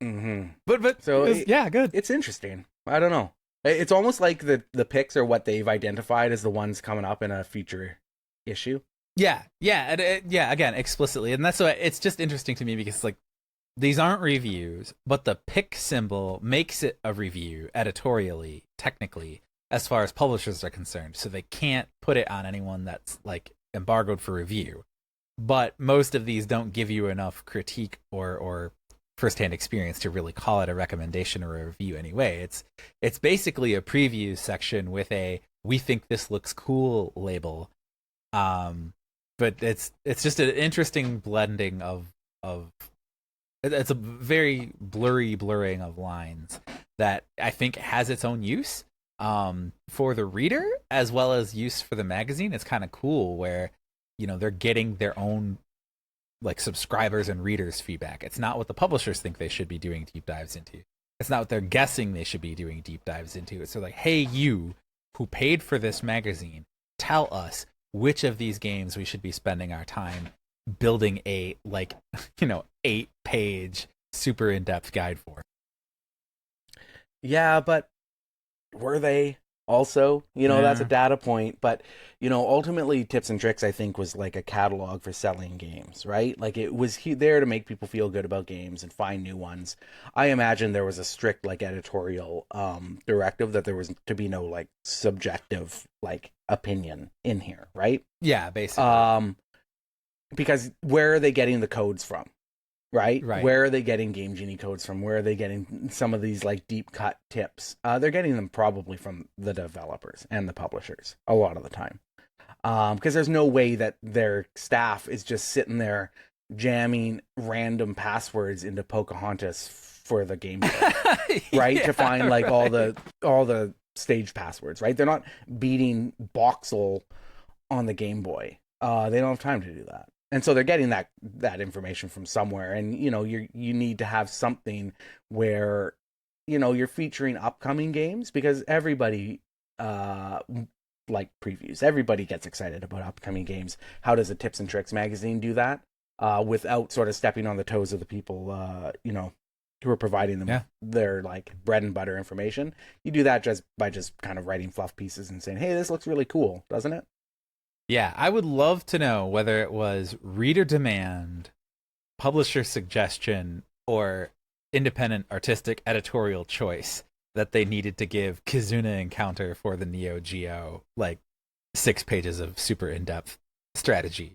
Mm-hmm. But so good. It's interesting. I don't know. It's almost like the picks are what they've identified as the ones coming up in a future issue. Yeah, again, explicitly. And that's why it's just interesting to me because, like, these aren't reviews, but the pick symbol makes it a review editorially, technically, as far as publishers are concerned. So they can't put it on anyone that's, like, embargoed for review. But most of these don't give you enough critique or firsthand experience to really call it a recommendation or a review anyway. It's basically a preview section with a "we think this looks cool" label. But it's just an interesting blending of it's a very blurring of lines that I think has its own use for the reader as well as use for the magazine. It's kind of cool where they're getting their own, like, subscribers and readers feedback. It's not what the publishers think they should be doing deep dives into. It's not what they're guessing they should be doing deep dives into. It's so like, hey, you who paid for this magazine, tell us which of these games we should be spending our time building a 8-page super in-depth guide for. Yeah, but were they also? That's a data point, but ultimately Tips and Tricks, I think, was like a catalog for selling games, right? Like, it was there to make people feel good about games and find new ones. I imagine there was a strict, like, editorial directive that there was to be no, like, subjective, like, opinion in here, right? Yeah, basically. Because where are they getting the codes from? Right? Right. Where are they getting Game Genie codes from? Where are they getting some of these, like, deep cut tips? They're getting them probably from the developers and the publishers a lot of the time. Because there's no way that their staff is just sitting there jamming random passwords into Pocahontas for the gameplay, right? To find, like, all the stage passwords, right? They're not beating Boxel on the Game Boy. They don't have time to do that. And so they're getting that information from somewhere. And, you need to have something where, you're featuring upcoming games, because everybody, like previews, everybody gets excited about upcoming games. How does a Tips and Tricks magazine do that? Without sort of stepping on the toes of the people, who are providing them their, like, bread and butter information. You do that just by kind of writing fluff pieces and saying, hey, this looks really cool, doesn't it? Yeah, I would love to know whether it was reader demand, publisher suggestion, or independent artistic editorial choice that they needed to give Kizuna Encounter for the Neo Geo, like, 6 pages of super in-depth strategy.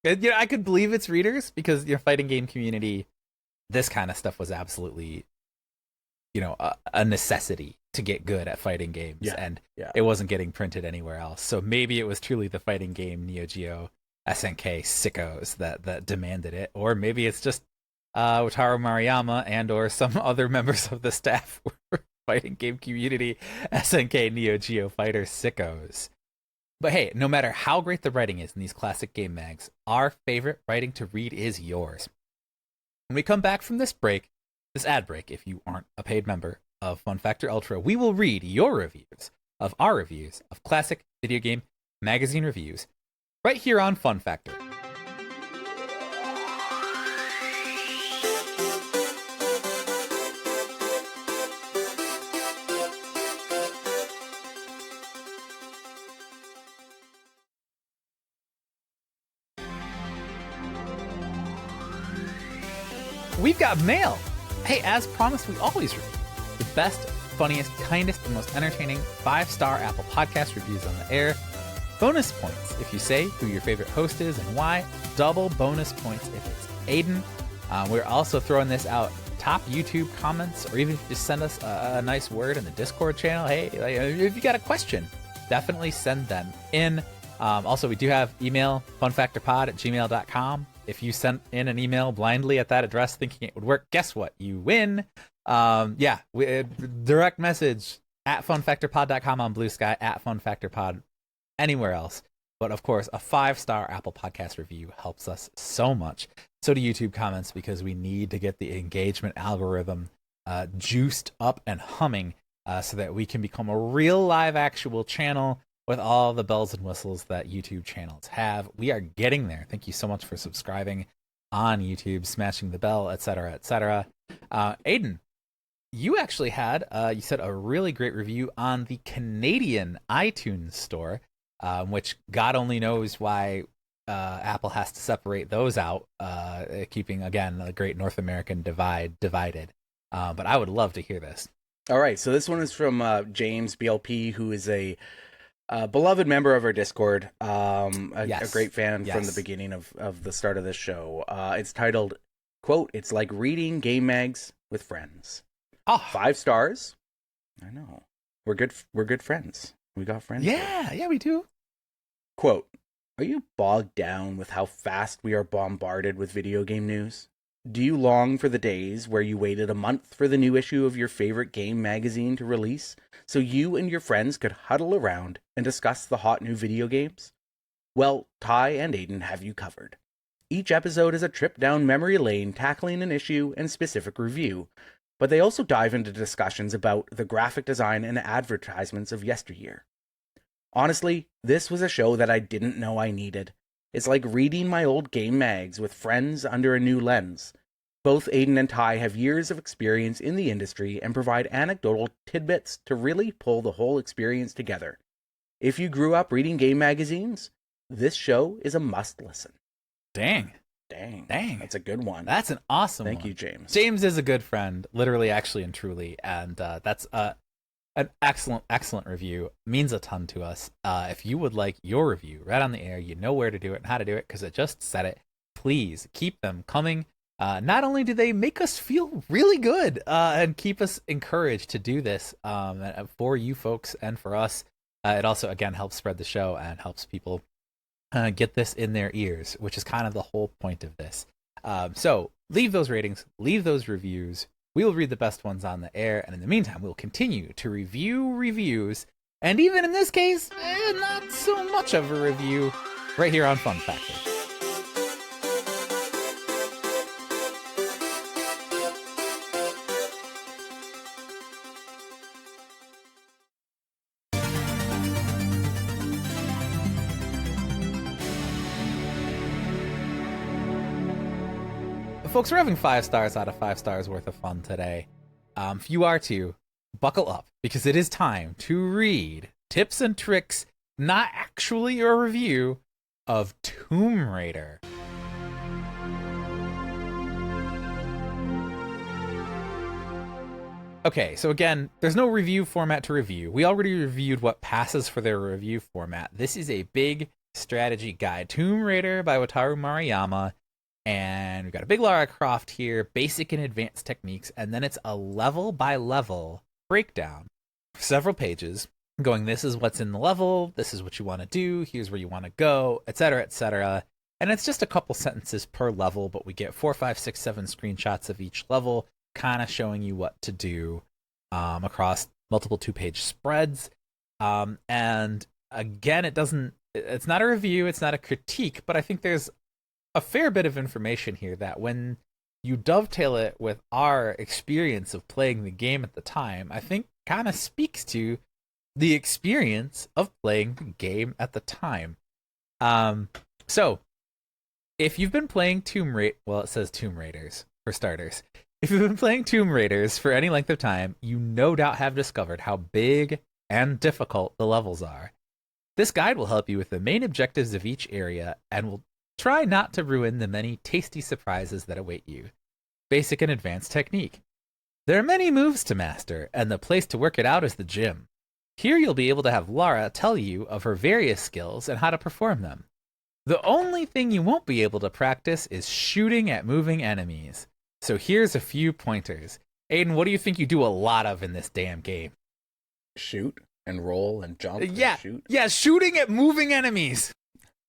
And, I could believe it's readers because fighting game community, this kind of stuff was absolutely, a necessity to get good at fighting games, and it wasn't getting printed anywhere else. So maybe it was truly the fighting game Neo Geo SNK sickos that demanded it, or maybe it's just Wataru Maruyama and or some other members of the staff were fighting game community SNK Neo Geo fighter sickos. But hey, no matter how great the writing is in these classic game mags, our favorite writing to read is yours. When we come back from this ad break, if you aren't a paid member of FunFactor Ultra, we will read your reviews of our reviews of classic video game magazine reviews right here on FunFactor. We've got mail. Hey, as promised, we always review the best, funniest, kindest, and most entertaining 5-star Apple Podcast reviews on the air. Bonus points if you say who your favorite host is and why. Double bonus points if it's Aidan. We're also throwing this out. Top YouTube comments, or even if you just send us a nice word in the Discord channel. Hey, if you got a question, definitely send them in. Also, we do have email, funfactorpod@gmail.com. If you sent in an email blindly at that address thinking it would work, guess what? You win Direct message at funfactorpod.com on Blue Sky, at funfactorpod anywhere else. But of course, a 5-star Apple Podcast review helps us so much. So do YouTube comments, because we need to get the engagement algorithm juiced up and humming so that we can become a real live actual channel with all the bells and whistles that YouTube channels have. We are getting there. Thank you so much for subscribing on YouTube, smashing the bell, etc., etc. Aidan, you actually had, you said, a really great review on the Canadian iTunes store, which God only knows why Apple has to separate those out, keeping, again, the great North American divide divided. But I would love to hear this. All right, so this one is from James BLP, who is a beloved member of our Discord, a great fan from the beginning of the start of this show. It's titled, quote, "It's like reading game mags with friends." 5 stars. I know. We're good friends. We got friends. Yeah, we do. Quote, "Are you bogged down with how fast we are bombarded with video game news? Do you long for the days where you waited a month for the new issue of your favorite game magazine to release so you and your friends could huddle around and discuss the hot new video games? Well, Ty and Aidan have you covered. Each episode is a trip down memory lane tackling an issue and specific review, but they also dive into discussions about the graphic design and advertisements of yesteryear. Honestly, this was a show that I didn't know I needed. It's like reading my old game mags with friends under a new lens. Both Aidan and Ty have years of experience in the industry and provide anecdotal tidbits to really pull the whole experience together. If you grew up reading game magazines, this show is a must listen." Dang. That's a good one. That's an awesome one. Thank you, James. James is a good friend, literally, actually, and truly. And that's an excellent review. Means a ton to us. If you would like your review right on the air, you know where to do it and how to do it, because I just said it. Please keep them coming. Not only do they make us feel really good and keep us encouraged to do this for you folks and for us, it also, again, helps spread the show and helps people get this in their ears, which is kind of the whole point of this. So leave those ratings, leave those reviews. We will read the best ones on the air, and in the meantime, we'll continue to review reviews, and even in this case, not so much of a review, right here on FunFactor. Folks, we're having 5 stars out of 5 stars worth of fun today. If you are too, buckle up, because it is time to read tips and tricks, not actually a review, of Tomb Raider. Okay, so again, there's no review format to review. We already reviewed what passes for their review format. This is a big strategy guide. Tomb Raider by Wataru Maruyama. And we've got a big Lara Croft here, basic and advanced techniques, and then it's a level-by-level breakdown. Several pages, going, this is what's in the level, this is what you want to do, here's where you want to go, etc., etc. And it's just a couple sentences per level, but we get 4, 5, 6, 7 screenshots of each level, kind of showing you what to do across multiple 2-page spreads. And again, it's not a review, it's not a critique, but I think there's a fair bit of information here that when you dovetail it with our experience of playing the game at the time, I think kind of speaks to the experience of playing the game at the time. So if you've been playing it says Tomb Raiders for starters. If you've been playing Tomb Raiders for any length of time, you no doubt have discovered how big and difficult the levels are. This guide will help you with the main objectives of each area and will try not to ruin the many tasty surprises that await you. Basic and advanced technique. There are many moves to master, and the place to work it out is the gym. Here you'll be able to have Lara tell you of her various skills and how to perform them. The only thing you won't be able to practice is shooting at moving enemies. So here's a few pointers. Aidan, what do you think you do a lot of in this damn game? Shoot and roll and jump and shoot. Yeah, shooting at moving enemies.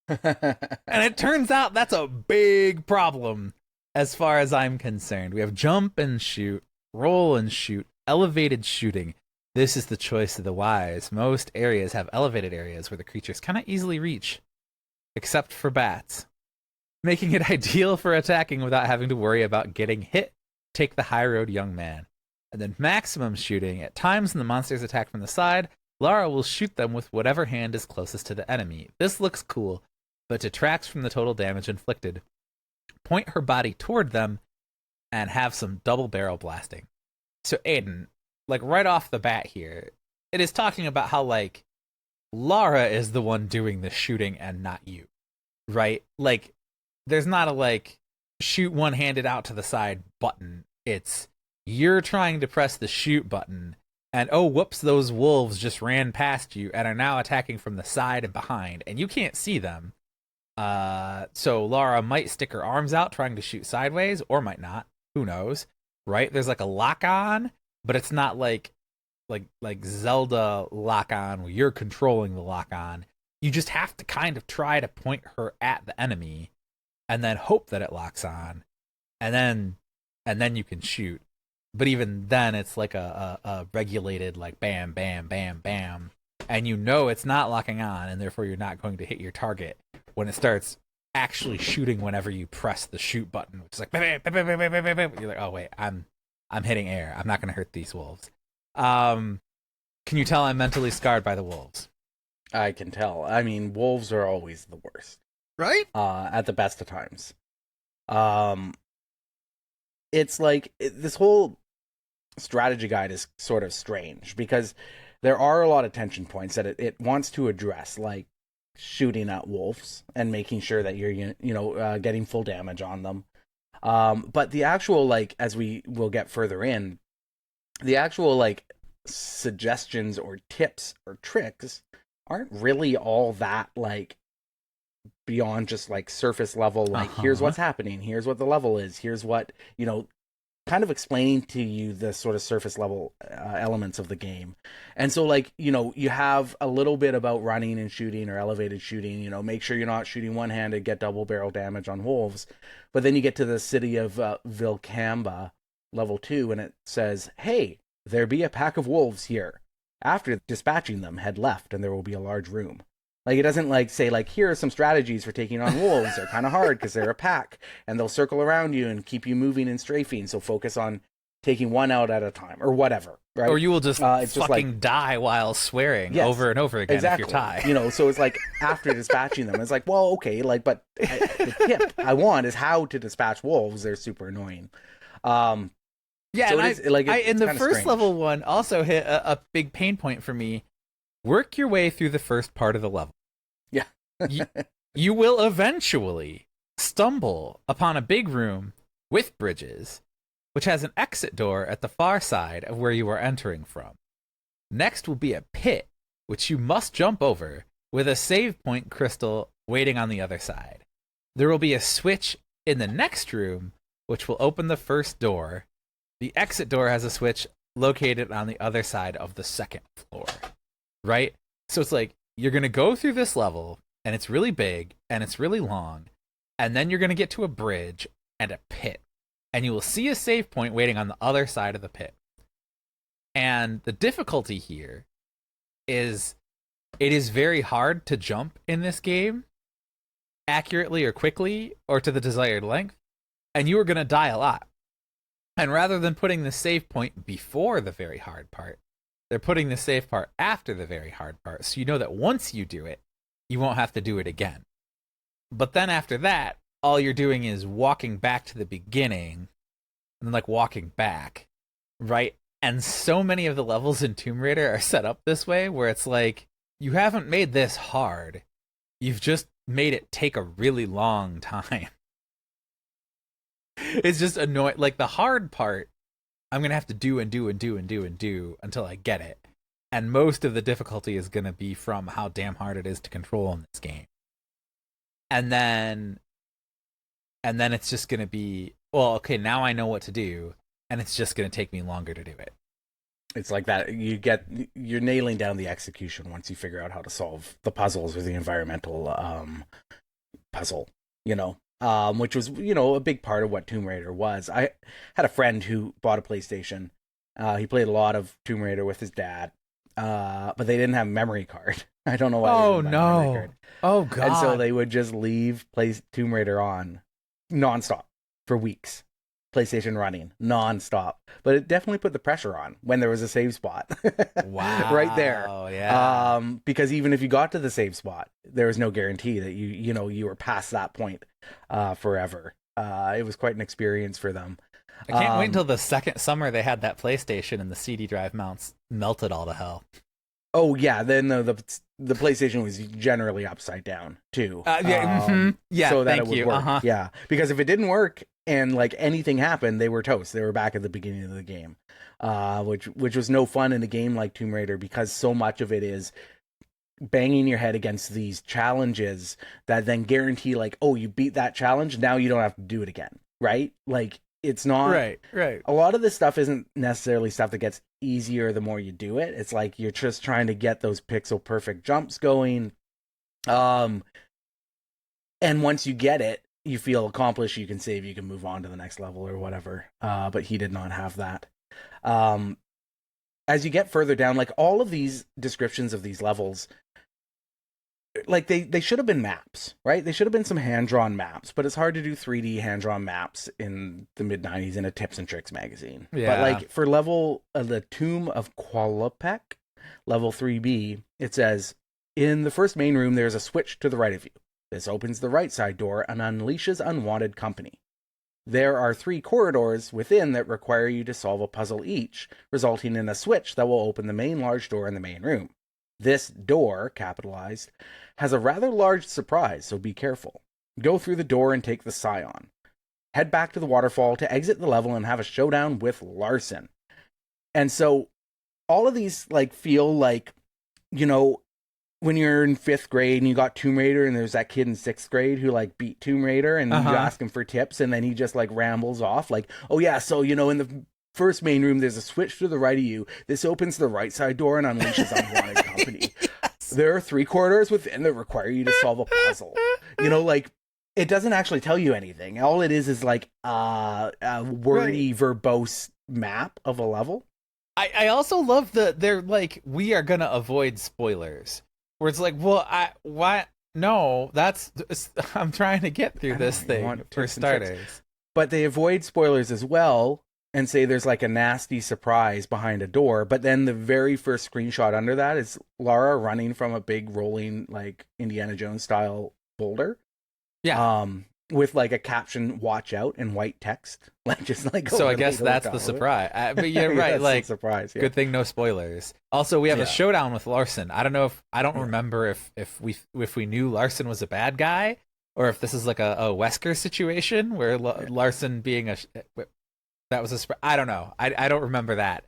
And it turns out that's a big problem as far as I'm concerned. We have jump and shoot. roll and shoot, elevated shooting. This is the choice of the wise. Most areas have elevated areas where the creatures cannot easily reach, except for bats, making it ideal for attacking without having to worry about getting hit. Take the high road, young man. And then maximum shooting. At times when the monsters attack from the side, Lara will shoot them with whatever hand is closest to the enemy. This looks cool, but detracts from the total damage inflicted. Point her body toward them and have some double barrel blasting. So Aidan, like right off the bat here, it is talking about how like Lara is the one doing the shooting and not you, right? Like there's not a like shoot one-handed out to the side button. It's you're trying to press the shoot button and oh whoops, those wolves just ran past you and are now attacking from the side and behind and you can't see them. So Lara might stick her arms out trying to shoot sideways or might not. Who knows, right? There's like a lock on, but it's not like Zelda lock on where you're controlling the lock on. You just have to kind of try to point her at the enemy and then hope that it locks on and then you can shoot. But even then it's like a regulated like bam, bam, bam, bam. And you know it's not locking on and therefore you're not going to hit your target when it starts actually shooting whenever you press the shoot button, which is like you're like, oh wait, I'm hitting air. I'm not going to hurt these wolves. Can you tell I'm mentally scarred by the wolves? I can tell. I mean, wolves are always the worst, right? At the best of times. It's like this whole strategy guide is sort of strange because there are a lot of tension points that it wants to address, like shooting at wolves and making sure that you're getting full damage on them. But the actual, like, as we will get further in, the actual like suggestions or tips or tricks aren't really all that like beyond just like surface level, like here's what's happening, here's what the level is, here's what, kind of explaining to you the sort of surface level elements of the game. And so like, you have a little bit about running and shooting or elevated shooting, make sure you're not shooting one-handed, get double barrel damage on wolves. But then you get to the city of Vilcamba, level 2, and it says, hey, there be a pack of wolves here. After dispatching them, head left and there will be a large room. Like, it doesn't like say like, here are some strategies for taking on wolves. They're kind of hard because they're a pack and they'll circle around you and keep you moving and strafing. So focus on taking one out at a time or whatever, right? Or you will just fucking die while swearing over and over again if you're Ty. So it's like after dispatching them, it's like, well, okay, like, but the tip I want is how to dispatch wolves. They're super annoying. Yeah, so and in the first strange. level one also hit a big pain point for me. Work your way through the first part of the level. Yeah. you will eventually stumble upon a big room with bridges, which has an exit door at the far side of where you are entering from. Next will be a pit, which you must jump over, with a save point crystal waiting on the other side. There will be a switch in the next room, which will open the first door. The exit door has a switch located on the other side of the second floor. Right? So it's like, you're going to go through this level, and it's really big, and it's really long, and then you're going to get to a bridge and a pit, and you will see a save point waiting on the other side of the pit. And the difficulty here is, it is very hard to jump in this game, accurately or quickly, or to the desired length, and you are going to die a lot. And rather than putting the save point before the very hard part, they're putting the save part after the very hard part, so you know that once you do it, you won't have to do it again. But then after that, all you're doing is walking back to the beginning, and then like walking back, right? And so many of the levels in Tomb Raider are set up this way, where it's like, you haven't made this hard, you've just made it take a really long time. It's just annoying. Like, the hard part, I'm going to have to do until I get it. And most of the difficulty is going to be from how damn hard it is to control in this game. And then it's just going to be, well, okay, now I know what to do, and it's just going to take me longer to do it. It's like that. You're nailing down the execution once you figure out how to solve the puzzles or the environmental puzzle, which was, a big part of what Tomb Raider was. I had a friend who bought a PlayStation. He played a lot of Tomb Raider with his dad, but they didn't have a memory card. I don't know why. Oh no! Oh god! And so they would just leave Tomb Raider on nonstop for weeks. PlayStation running nonstop, but it definitely put the pressure on when there was a save spot. Wow! Right there. Yeah. Because even if you got to the save spot, there was no guarantee that you were past that point forever. It was quite an experience for them. I can't wait until the second summer they had that PlayStation and the CD drive mounts melted all to hell. Oh yeah, then the PlayStation was generally upside down too. Yeah, so that thank it would you. work. Yeah, because if it didn't work and like anything happened, they were toast. They were back at the beginning of the game, which was no fun in a game like Tomb Raider because so much of it is banging your head against these challenges that then guarantee like, oh, you beat that challenge, now you don't have to do it again, right? Like it's not right. A lot of this stuff isn't necessarily stuff that gets easier the more you do it. It's like you're just trying to get those pixel perfect jumps going. And once you get it, you feel accomplished, you can save, you can move on to the next level or whatever. But he did not have that. As you get further down, like all of these descriptions of these levels, like they should have been maps, right? They should have been some hand-drawn maps, but it's hard to do 3D hand-drawn maps in the mid-90s in a tips and tricks magazine. Yeah. But like for level the Tomb of Qualopec, level 3B, it says, in the first main room, there's a switch to the right of you. This opens the right side door and unleashes unwanted company. There are 3 corridors within that require you to solve a puzzle each, resulting in a switch that will open the main large door in the main room. This door, capitalized, has a rather large surprise, so be careful. Go through the door and take the Scion. Head back to the waterfall to exit the level and have a showdown with Larson. And so all of these like feel like, when you're in 5th grade and you got Tomb Raider and there's that kid in 6th grade who like beat Tomb Raider and you ask him for tips and then he just like rambles off like, oh yeah, so in the first main room there's a switch to the right of you. This opens the right side door and unleashes unwanted company. Yes. There are 3 corridors within that require you to solve a puzzle. Like it doesn't actually tell you anything. All it is like a wordy, verbose map of a level. I also love they're like, we are gonna avoid spoilers. Where it's like, well, what? No, I'm trying to get through this thing for starters. But they avoid spoilers as well and say there's like a nasty surprise behind a door. But then the very first screenshot under that is Lara running from a big rolling like Indiana Jones style boulder. Yeah. With like a caption, "Watch out" in white text, like just like. So I guess that's the surprise. But you're right. Like surprise. Yeah. Good thing no spoilers. Also, we have a showdown with Larson. I don't remember if we knew Larson was a bad guy or if this is like a Wesker situation where Larson being that was a. I don't know. I don't remember that.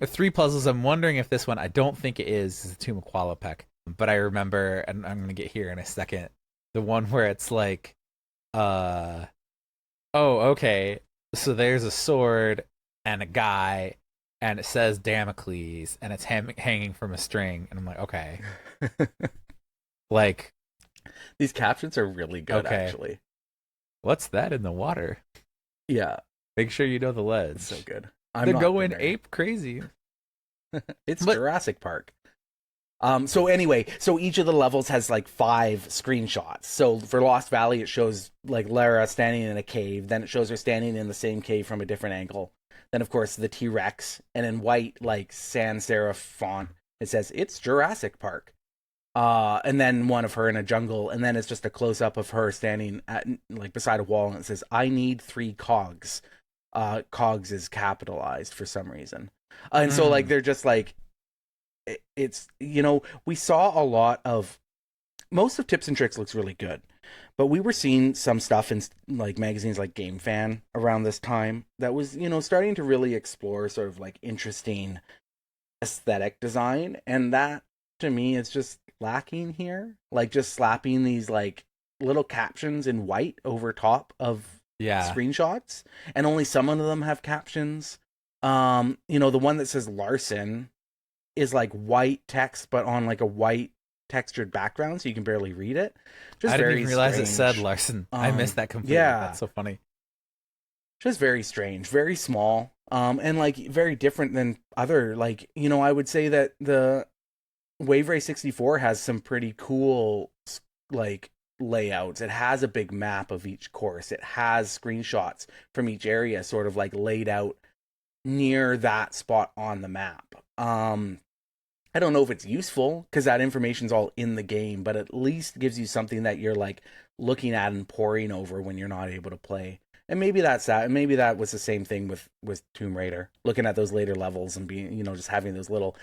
With 3 puzzles, I'm wondering if this one. I don't think it is the Tomb of Qualopec, but I remember, and I'm gonna get here in a second. The one where it's like. Okay, so there's a sword and a guy and it says Damocles and it's hanging from a string and I'm like, okay. Like these captions are really good. Okay. Actually, what's that in the water? Yeah, make sure you know the leads. So good. They're going ape crazy. It's Jurassic Park. So anyway, so each of the levels has like 5 screenshots. So for Lost Valley, it shows like Lara standing in a cave. Then it shows her standing in the same cave from a different angle. Then of course the T-Rex, and in white like sans serif font, it says it's Jurassic Park. And then one of her in a jungle, and then it's just a close up of her standing at like beside a wall, and it says, "I need 3 cogs." Cogs is capitalized for some reason, and so like they're just like. It's we saw a lot of most of Tips and Tricks looks really good, but we were seeing some stuff in like magazines like Game Fan around this time that was starting to really explore sort of like interesting aesthetic design, and that to me is just lacking here. Like just slapping these like little captions in white over top of screenshots, and only some of them have captions. The one that says Larson is like white text but on like a white textured background, so you can barely read it. Just I didn't very even realize strange. it said Larson. I missed that completely. Yeah. That's so funny. Just very strange, very small, and like very different than other, like, you know, I would say that the Wave Ray 64 has some pretty cool like layouts. It has a big map of each course. It has screenshots from each area sort of like laid out near that spot on the map. I don't know if it's useful because that information's all in the game, but at least gives you something that you're like looking at and poring over when you're not able to play. And maybe that's that. And maybe that was the same thing with Tomb Raider, looking at those later levels and being, you know, just having those little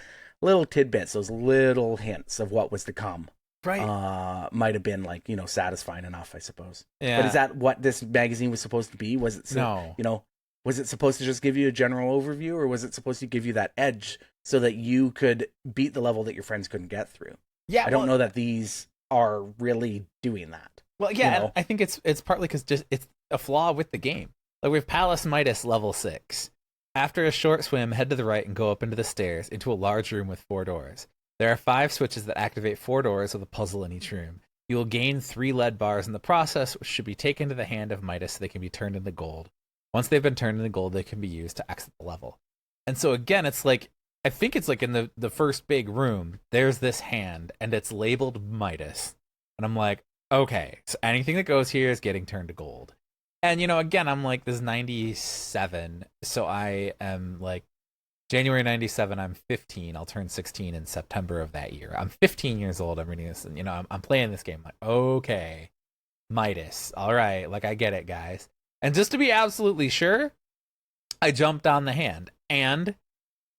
tidbits, those little hints of what was to come. Right. Might have been like, you know, satisfying enough, I suppose. Yeah. But is that what this magazine was supposed to be? Was it No. You know, was it supposed to just give you a general overview, or was it supposed to give you that edge so that you could beat the level that your friends couldn't get through? Yeah. I don't know that these are really doing that. Well, yeah, you know? and I think it's partly because just it's a flaw with the game. Like we have Palace Midas level 6. After a short swim, head to the right and go up into the stairs into a large room with 4 doors. There are 5 switches that activate 4 doors with a puzzle in each room. You will gain 3 lead bars in the process, which should be taken to the hand of Midas so they can be turned into gold. Once they've been turned into gold, they can be used to exit the level. And so again, it's like, I think it's like in the first big room, there's this hand, and it's labeled Midas. And I'm like, okay, so anything that goes here is getting turned to gold. And, you know, again, I'm like, this is 97, so I am like, January 97, I'm 15. I'll turn 16 in September of that year. I'm 15 years old. I'm reading this, and, you know, I'm playing this game. I'm like, okay, Midas. All right, like, I get it, guys. And just to be absolutely sure, I jumped on the hand. And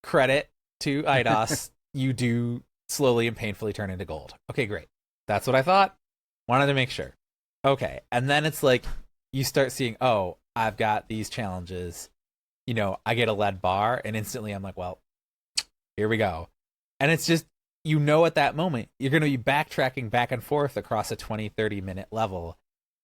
credit to Eidos, you do slowly and painfully turn into gold. Okay, great. That's what I thought. Wanted to make sure. Okay, and then it's like, you start seeing, oh, I've got these challenges. You know, I get a lead bar, and instantly I'm like, well, here we go. And it's just, you know, at that moment, you're going to be backtracking back and forth across a 20, 30-minute level,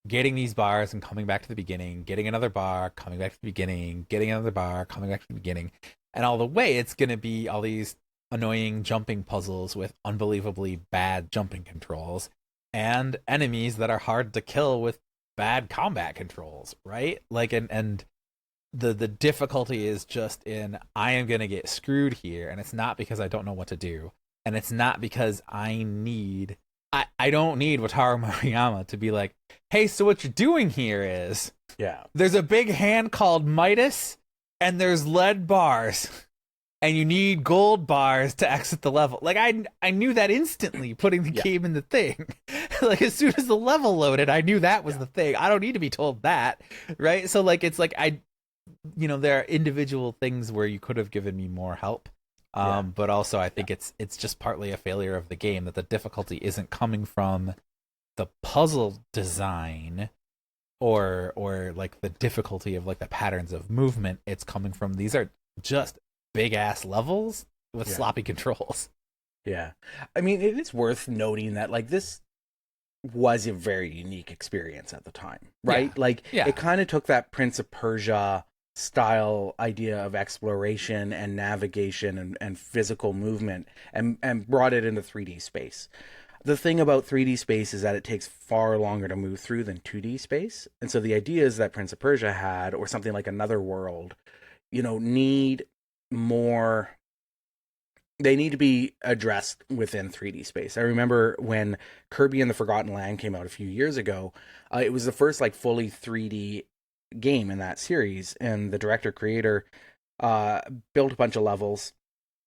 getting these bars and coming back to the beginning, getting another bar, coming back to the beginning, getting another bar, coming back to the beginning. And all the way, it's going to be all these annoying jumping puzzles with unbelievably bad jumping controls and enemies that are hard to kill with bad combat controls, right? Like, and the difficulty is just in, I am going to get screwed here, and it's not because I don't know what to do, and it's not because I don't need Wataru Maruyama to be like, hey, so what you're doing here is, yeah, there's a big hand called Midas, and there's lead bars, and you need gold bars to exit the level. Like, I knew that instantly, putting the game in the thing. Like, as soon as the level loaded, I knew that was the thing. I don't need to be told that, right? So, like, it's like, you know, there are individual things where you could have given me more help. But also I think it's just partly a failure of the game, that the difficulty isn't coming from the puzzle design or like the difficulty of like the patterns of movement. It's coming from, these are just big ass levels with sloppy controls. Yeah. I mean, it is worth noting that like this was a very unique experience at the time, right? It kind of took that Prince of Persia style idea of exploration and navigation and physical movement and brought it into 3D space. The thing about 3D space is that it takes far longer to move through than 2D space. And so the ideas that Prince of Persia had, or something like Another World, you know, need to be addressed within 3D space. I remember when Kirby and the Forgotten Land came out a few years ago, it was the first like fully 3D game in that series, and the director creator built a bunch of levels,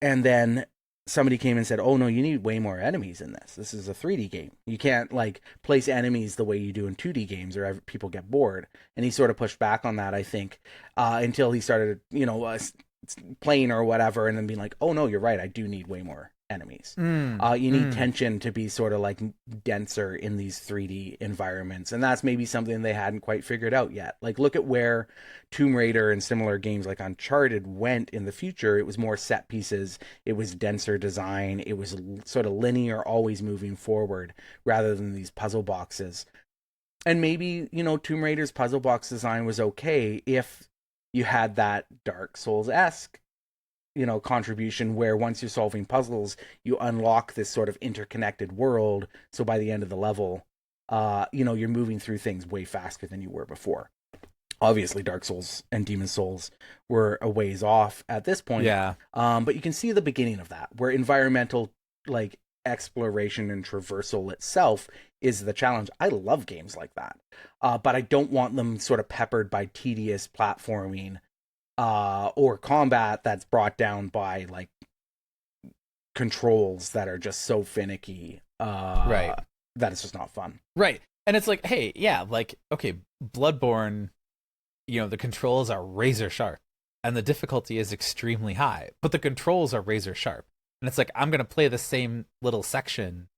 and then somebody came and said, oh no, you need way more enemies in this is a 3D game, you can't like place enemies the way you do in 2D games or people get bored. And he sort of pushed back on that, I think, until he started, you know, playing or whatever, and then being like, oh no, you're right, I do need way more enemies. You need tension to be sort of like denser in these 3D environments, and that's maybe something they hadn't quite figured out yet. Like, look at where Tomb Raider and similar games like Uncharted went in the future. It was more set pieces, it was denser design, it was sort of linear, always moving forward, rather than these puzzle boxes. And maybe, you know, Tomb Raider's puzzle box design was okay if you had that Dark Souls-esque contribution where once you're solving puzzles, you unlock this sort of interconnected world. So by the end of the level, you're moving through things way faster than you were before. Obviously, Dark Souls and Demon Souls were a ways off at this point. Yeah. But you can see the beginning of that, where environmental exploration and traversal itself is the challenge. I love games like that, but I don't want them sort of peppered by tedious platforming or combat that's brought down by controls that are just so finicky that it's just not fun. Right. And it's like, hey, yeah, okay, Bloodborne, the controls are razor sharp and the difficulty is extremely high, but the controls are razor sharp. And it's like, I'm going to play the same little section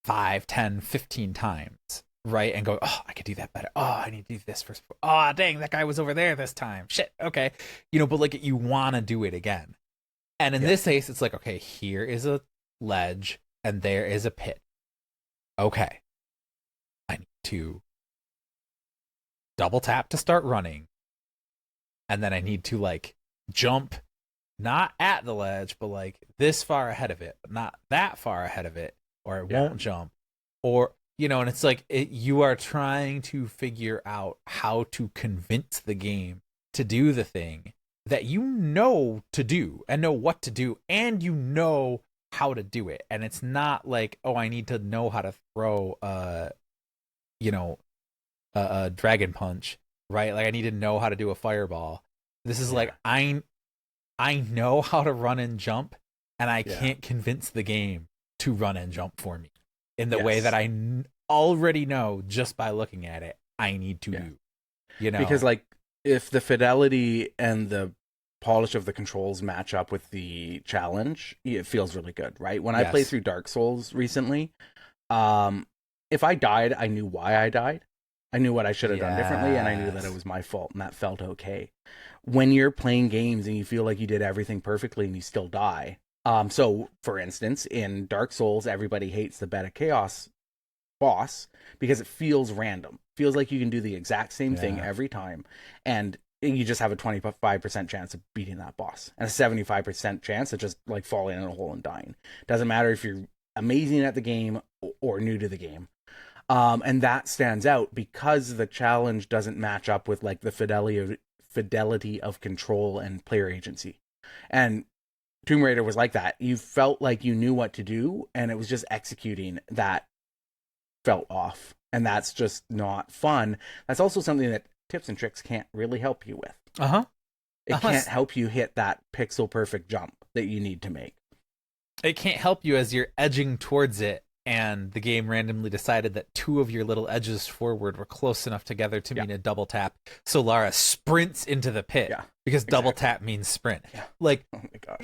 5, 10, 15 times, right? And go, oh, I could do that better. Oh, I need to do this first. Oh, dang, that guy was over there this time. Shit, okay. But you want to do it again. And in this case, it's like, okay, here is a ledge and there is a pit. Okay. I need to double tap to start running. And then I need to jump not at the ledge, but this far ahead of it, but not that far ahead of it, or it won't jump. Or, and it's you are trying to figure out how to convince the game to do the thing that you know to do and know what to do and how to do it. And it's not I need to know how to throw a dragon punch, right? I need to know how to do a fireball. This is I know how to run and jump, and I can't convince the game to run and jump for me in the way that I already know just by looking at it. I need to do, because if the fidelity and the polish of the controls match up with the challenge, it feels really good, right? When I played through Dark Souls recently, if I died, I knew why I died. I knew what I should have done differently, and I knew that it was my fault, and that felt okay. When you're playing games and you feel like you did everything perfectly and you still die. So, for instance, in Dark Souls, everybody hates the Bed of Chaos boss because it feels random. Feels like you can do the exact same thing every time, and you just have a 25% chance of beating that boss, and a 75% chance of just falling in a hole and dying. Doesn't matter if you're amazing at the game or new to the game. And that stands out because the challenge doesn't match up with the fidelity of control and player agency. And Tomb Raider was like that. You felt like you knew what to do, and it was just executing that felt off. And that's just not fun. That's also something that tips and tricks can't really help you with. It can't help you hit that pixel perfect jump that you need to make. It can't help you as you're edging towards it, and the game randomly decided that 2 of your little edges forward were close enough together to mean a double tap. So Lara sprints into the pit because double tap means sprint. Yeah. Oh my gosh.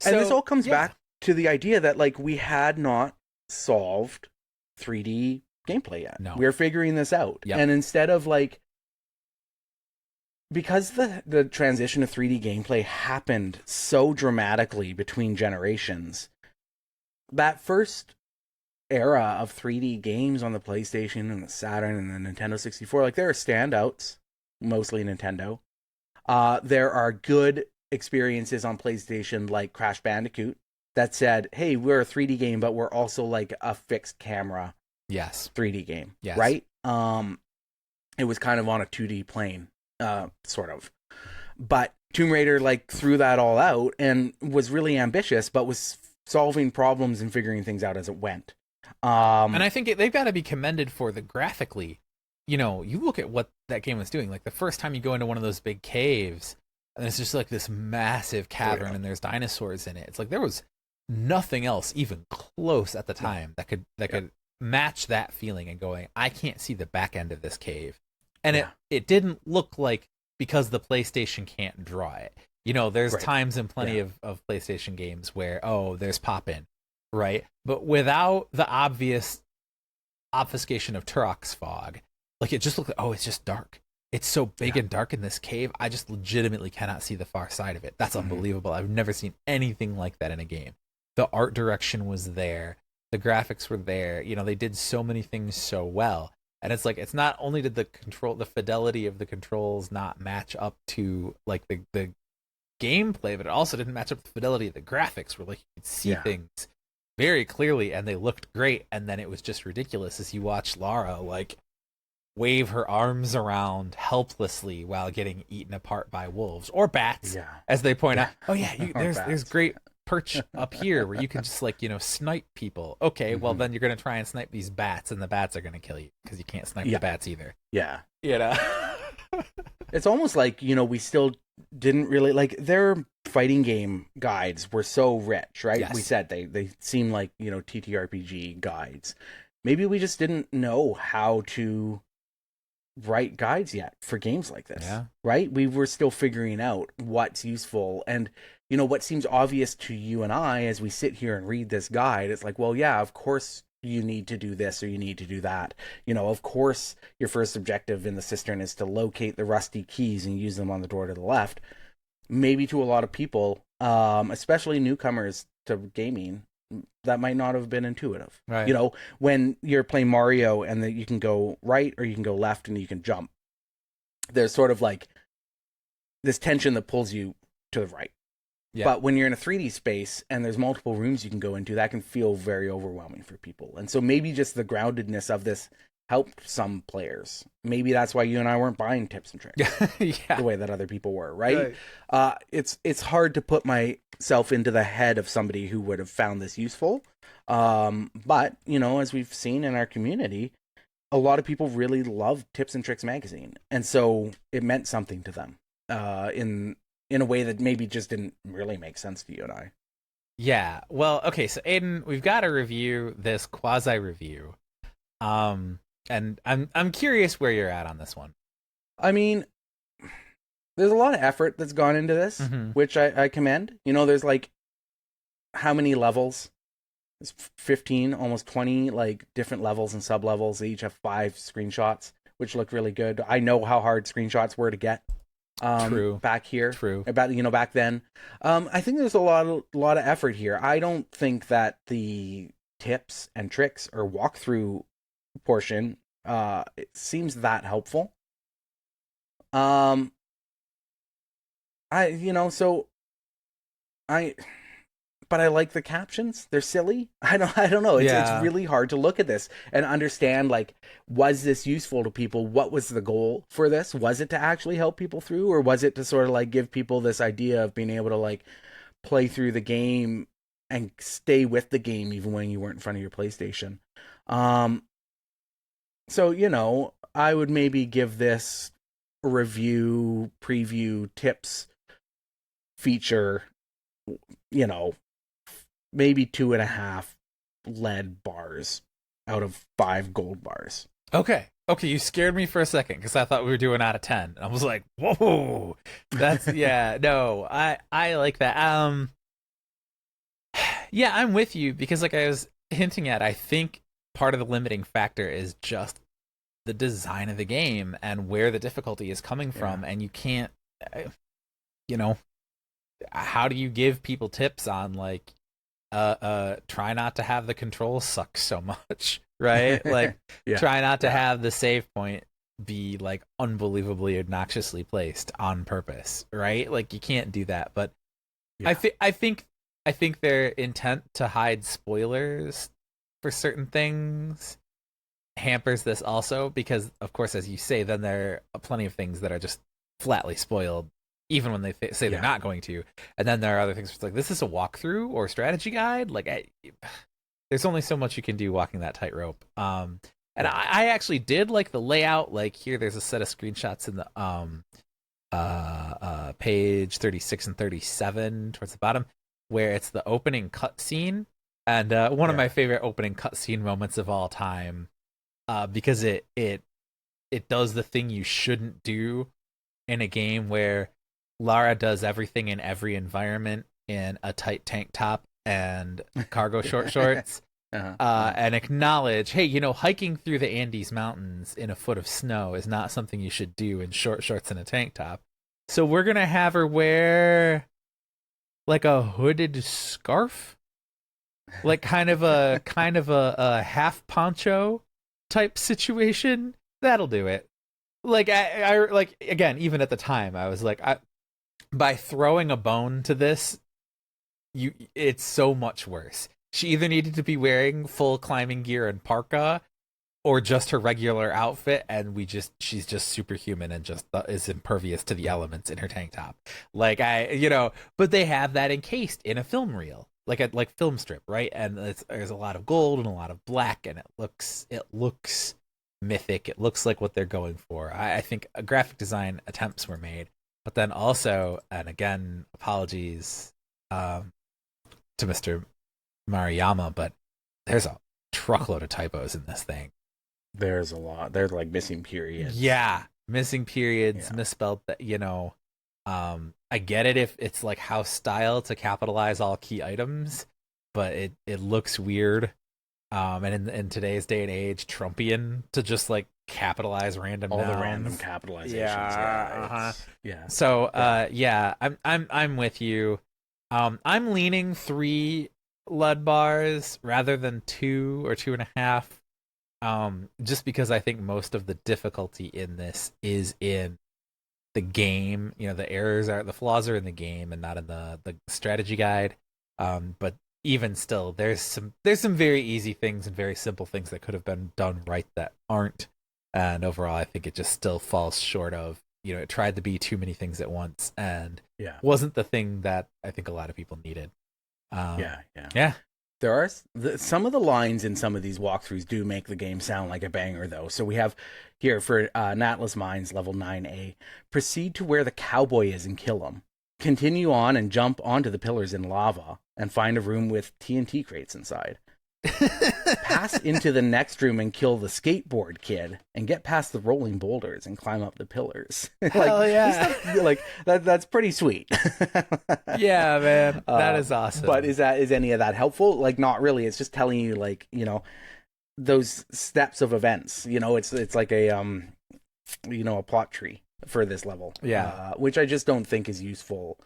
And this all comes back to the idea that we had not solved 3D gameplay yet. No. We're figuring this out. Yep. And instead of because the transition of 3D gameplay happened so dramatically between generations, that first era of 3D games on the PlayStation and the Saturn and the Nintendo 64, there are standouts, mostly Nintendo. There are good experiences on PlayStation like Crash Bandicoot that said, hey, we're a 3D game, but we're also a fixed camera 3D game, right? It was kind of on a 2D plane. Sort of. But Tomb Raider threw that all out and was really ambitious, but was solving problems and figuring things out as it went. And I think they've got to be commended for the graphically. You look at what that game was doing. The first time you go into one of those big caves, and it's just this massive cavern, and there's dinosaurs in it. It's there was nothing else even close at the time that could match that feeling and going, I can't see the back end of this cave. And it didn't look because the PlayStation can't draw it. There's times in plenty of PlayStation games where, there's pop-in, right? But without the obvious obfuscation of Turok's fog, it just looked it's just dark. It's so big and dark in this cave, I just legitimately cannot see the far side of it. That's unbelievable. I've never seen anything like that in a game. The art direction was there. The graphics were there. They did so many things so well. And it's like, it's not only did the fidelity of the controls not match up to like the gameplay, but it also didn't match up with the fidelity of the graphics, where like you could see things very clearly and they looked great. And then it was just ridiculous as you watch Lara like wave her arms around helplessly while getting eaten apart by wolves or bats, as they point out. Oh yeah, there's great perch up here where you can just like, snipe people. Okay, well then you're gonna try and snipe these bats, and the bats are gonna kill you because you can't snipe the bats either. Yeah, It's almost like we still didn't really like their fighting game guides were so rich, right? Yes. We said they seem like TTRPG guides. Maybe we just didn't know how to write guides yet for games like this, right? We were still figuring out what's useful, and what seems obvious to you and I as we sit here and read this guide. It's like, well, yeah, of course you need to do this or you need to do that. Of course your first objective in the cistern is to locate the rusty keys and use them on the door to the left. Maybe to a lot of people, especially newcomers to gaming, that might not have been intuitive. Right. When you're playing Mario and you can go right or you can go left and you can jump, there's sort of like this tension that pulls you to the right. Yeah. But when you're in a 3D space and there's multiple rooms you can go into, that can feel very overwhelming for people. And so maybe just the groundedness of this helped some players. Maybe that's why you and I weren't buying tips and tricks the way that other people were, right? It's hard to put myself into the head of somebody who would have found this useful. But, as we've seen in our community, a lot of people really love Tips and Tricks magazine. And so it meant something to them in a way that maybe just didn't really make sense to you and I. Yeah. Well, okay, so Aidan, we've got to review this quasi-review. And I'm curious where you're at on this one. I mean, there's a lot of effort that's gone into this, which I commend. There's like, how many levels? There's 15, almost 20, like different levels and sub-levels. They each have 5 screenshots, which look really good. I know how hard screenshots were to get. True. Back here. True. Back then. I think there's a lot of effort here. I don't think that the tips and tricks or walkthrough portion it seems that helpful. But I like the captions. They're silly. I don't know. It's really hard to look at this and understand, like, was this useful to people? What was the goal for this? Was it to actually help people through, or was it to sort of like give people this idea of being able to like play through the game and stay with the game even when you weren't in front of your PlayStation? So, I would maybe give this review, preview, tips feature, maybe 2.5 lead bars out of 5 gold bars. Okay, you scared me for a second because I thought we were doing out of 10. I was like, whoa, that's, no, I like that. I'm with you because like I was hinting at, I think part of the limiting factor is just the design of the game and where the difficulty is coming from, and you can't, how do you give people tips on like, try not to have the controls suck so much, right? Like, try not to have the save point be like unbelievably obnoxiously placed on purpose, right? Like, you can't do that. But I think their intent to hide spoilers for certain things hampers this also, because of course, as you say, then there are plenty of things that are just flatly spoiled even when they say they're not going to. And then there are other things where it's like, this is a walkthrough or strategy guide. Like, there's only so much you can do walking that tightrope. And I actually did like the layout. Like, here, there's a set of screenshots in the page 36 and 37 towards the bottom, where it's the opening cutscene. And one of my favorite opening cutscene moments of all time, because it does the thing you shouldn't do in a game where Lara does everything in every environment in a tight tank top and cargo shorts, and acknowledge, hey, hiking through the Andes Mountains in a foot of snow is not something you should do in short shorts and a tank top. So we're going to have her wear like a hooded scarf, like kind of a half poncho type situation, that'll do it. Like I like, again, even at the time I was like, by throwing a bone to this, it's so much worse. She either needed to be wearing full climbing gear and parka, or just her regular outfit, and she's just superhuman and just is impervious to the elements in her tank top. Like but they have that encased in a film reel, like film strip, right? And there's a lot of gold and a lot of black, and it looks mythic. It looks like what they're going for. I think graphic design attempts were made, but then also, and again, apologies to Mr. Mariyama, but there's a truckload of typos in this thing. There's a lot. There's like missing periods. Yeah, missing periods, misspelled. I get it if it's like house style to capitalize all key items, but it looks weird. And in today's day and age, Trumpian to just like capitalize random all nouns. The random capitalizations. Yeah. So I'm with you. I'm leaning 3 lead bars rather than 2 or 2.5. Just because I think most of the difficulty in this is in the game. The flaws are in the game and not in the strategy guide. But even still, there's some very easy things and very simple things that could have been done right that aren't. And overall, I think it just still falls short of, it tried to be too many things at once and wasn't the thing that I think a lot of people needed. Yeah. There are some of the lines in some of these walkthroughs do make the game sound like a banger, though. So we have here for Natless Mines level 9A, proceed to where the cowboy is and kill him. Continue on and jump onto the pillars in lava and find a room with TNT crates inside. Pass into the next room and kill the skateboard kid and get past the rolling boulders and climb up the pillars. Hell yeah. That's pretty sweet. Yeah, man. That is awesome. But is any of that helpful? Like, not really. It's just telling you, like, those steps of events. It's like a a plot tree for this level. Yeah. Which I just don't think is useful.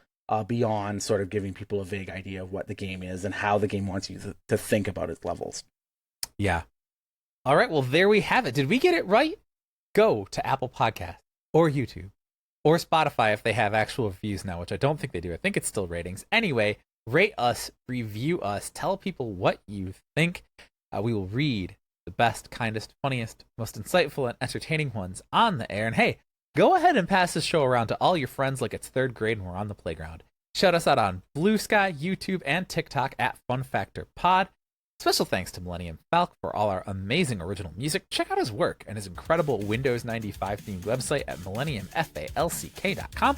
Beyond sort of giving people a vague idea of what the game is and how the game wants you to think about its levels. Yeah. All right, well, there we have it. Did we get it right? Go to Apple Podcasts or YouTube or Spotify if they have actual reviews now, which I don't think they do. I think it's still ratings. Anyway, rate us, review us, tell people what you think. We will read the best, kindest, funniest, most insightful, and entertaining ones on the air. And hey, go ahead and pass this show around to all your friends like it's 3rd grade and we're on the playground. Shout us out on Blue Sky, YouTube, and TikTok at FunFactor Pod. Special thanks to Millennium Falck for all our amazing original music. Check out his work and his incredible Windows 95 themed website at millenniumfalck.com.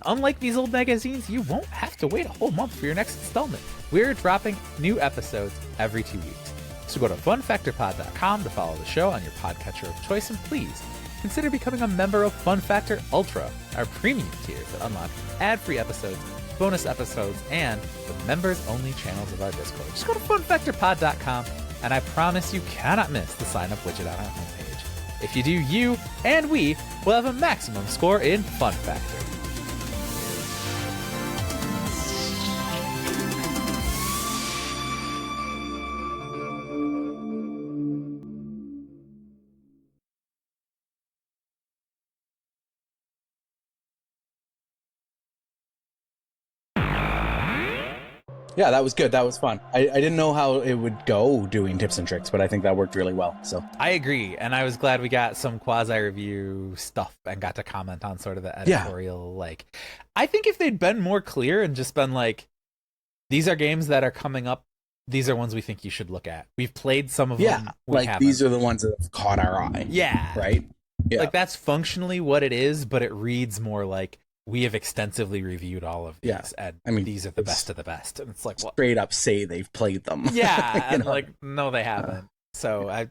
Unlike these old magazines, you won't have to wait a whole month for your next installment. We're dropping new episodes every 2 weeks. So go to funfactorpod.com to follow the show on your podcatcher of choice, and please consider becoming a member of FunFactor Ultra, our premium tiers that unlock ad-free episodes, bonus episodes, and the members-only channels of our Discord. Just go to funfactorpod.com, and I promise you cannot miss the sign-up widget on our homepage. If you do, you and we will have a maximum score in Fun Factor. Yeah, that was good. That was fun. I didn't know how it would go doing tips and tricks, but I think that worked really well. So I agree, and I was glad we got some quasi-review stuff and got to comment on sort of the editorial. Like, I think if they'd been more clear and just been like, these are games that are coming up, these are ones we think you should look at. We've played some of them. These are the ones that have caught our eye. Yeah. Right? Yeah. Like, that's functionally what it is, but it reads more like, we have extensively reviewed all of these, and these are the best of the best. And it's like, what? Straight up say they've played them. Yeah, and like, no, they haven't. So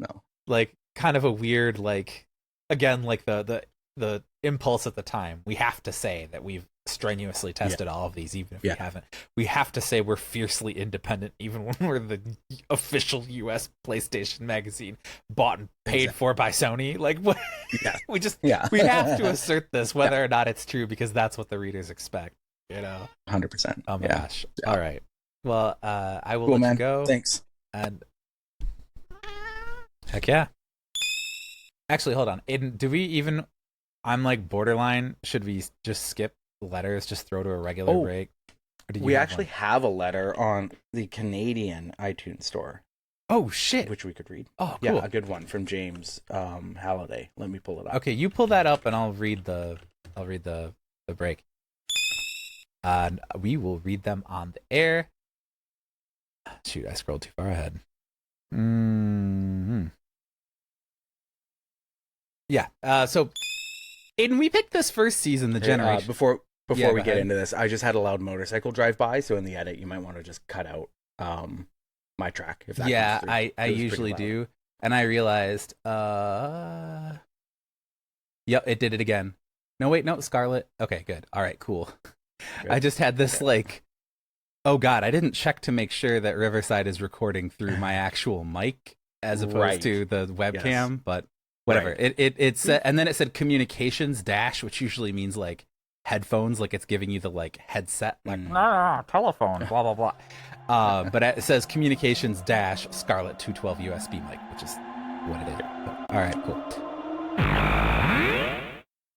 like, kind of a weird, like, again, like the impulse at the time. We have to say that we've strenuously tested all of these, even if we haven't. We have to say we're fiercely independent, even when we're the official U.S. PlayStation magazine bought and paid for by Sony. Like, we have to assert this, whether or not it's true, because that's what the readers expect. 100%. Oh my gosh. All right. Well, I will let you go. Thanks. And heck yeah. Actually, hold on. Do we even? I'm like borderline. Should we just skip letters? Just throw to a regular break? Or do you we have actually one? have a letter on the Canadian iTunes store. Oh shit! Which we could read. Oh, cool. Yeah, a good one from James Halliday. Let me pull it up. Okay, you pull that up, and I'll read the break. We will read them on the air. Shoot, I scrolled too far ahead. Yeah. So, Aidan, we picked this first season, the generation. Before Yeah, we go get ahead. into this, I just had a loud motorcycle drive by, so in the edit, you might want to just cut out my track. If that Yeah, comes through. I It was pretty usually loud. do, and I realized, yep, it did it again. No, wait, no, Scarlet. Okay, good. All right, cool. Good. I just had this like, oh god, I didn't check to make sure that Riverside is recording through my actual mic as opposed Right. to the webcam, Yes. but whatever. Right. It said, and then it said communications dash, which usually means like headphones, like it's giving you the like headset, like telephone, blah blah blah. But it says communications dash Scarlet 212 USB mic, which is what it is. But, all right, cool.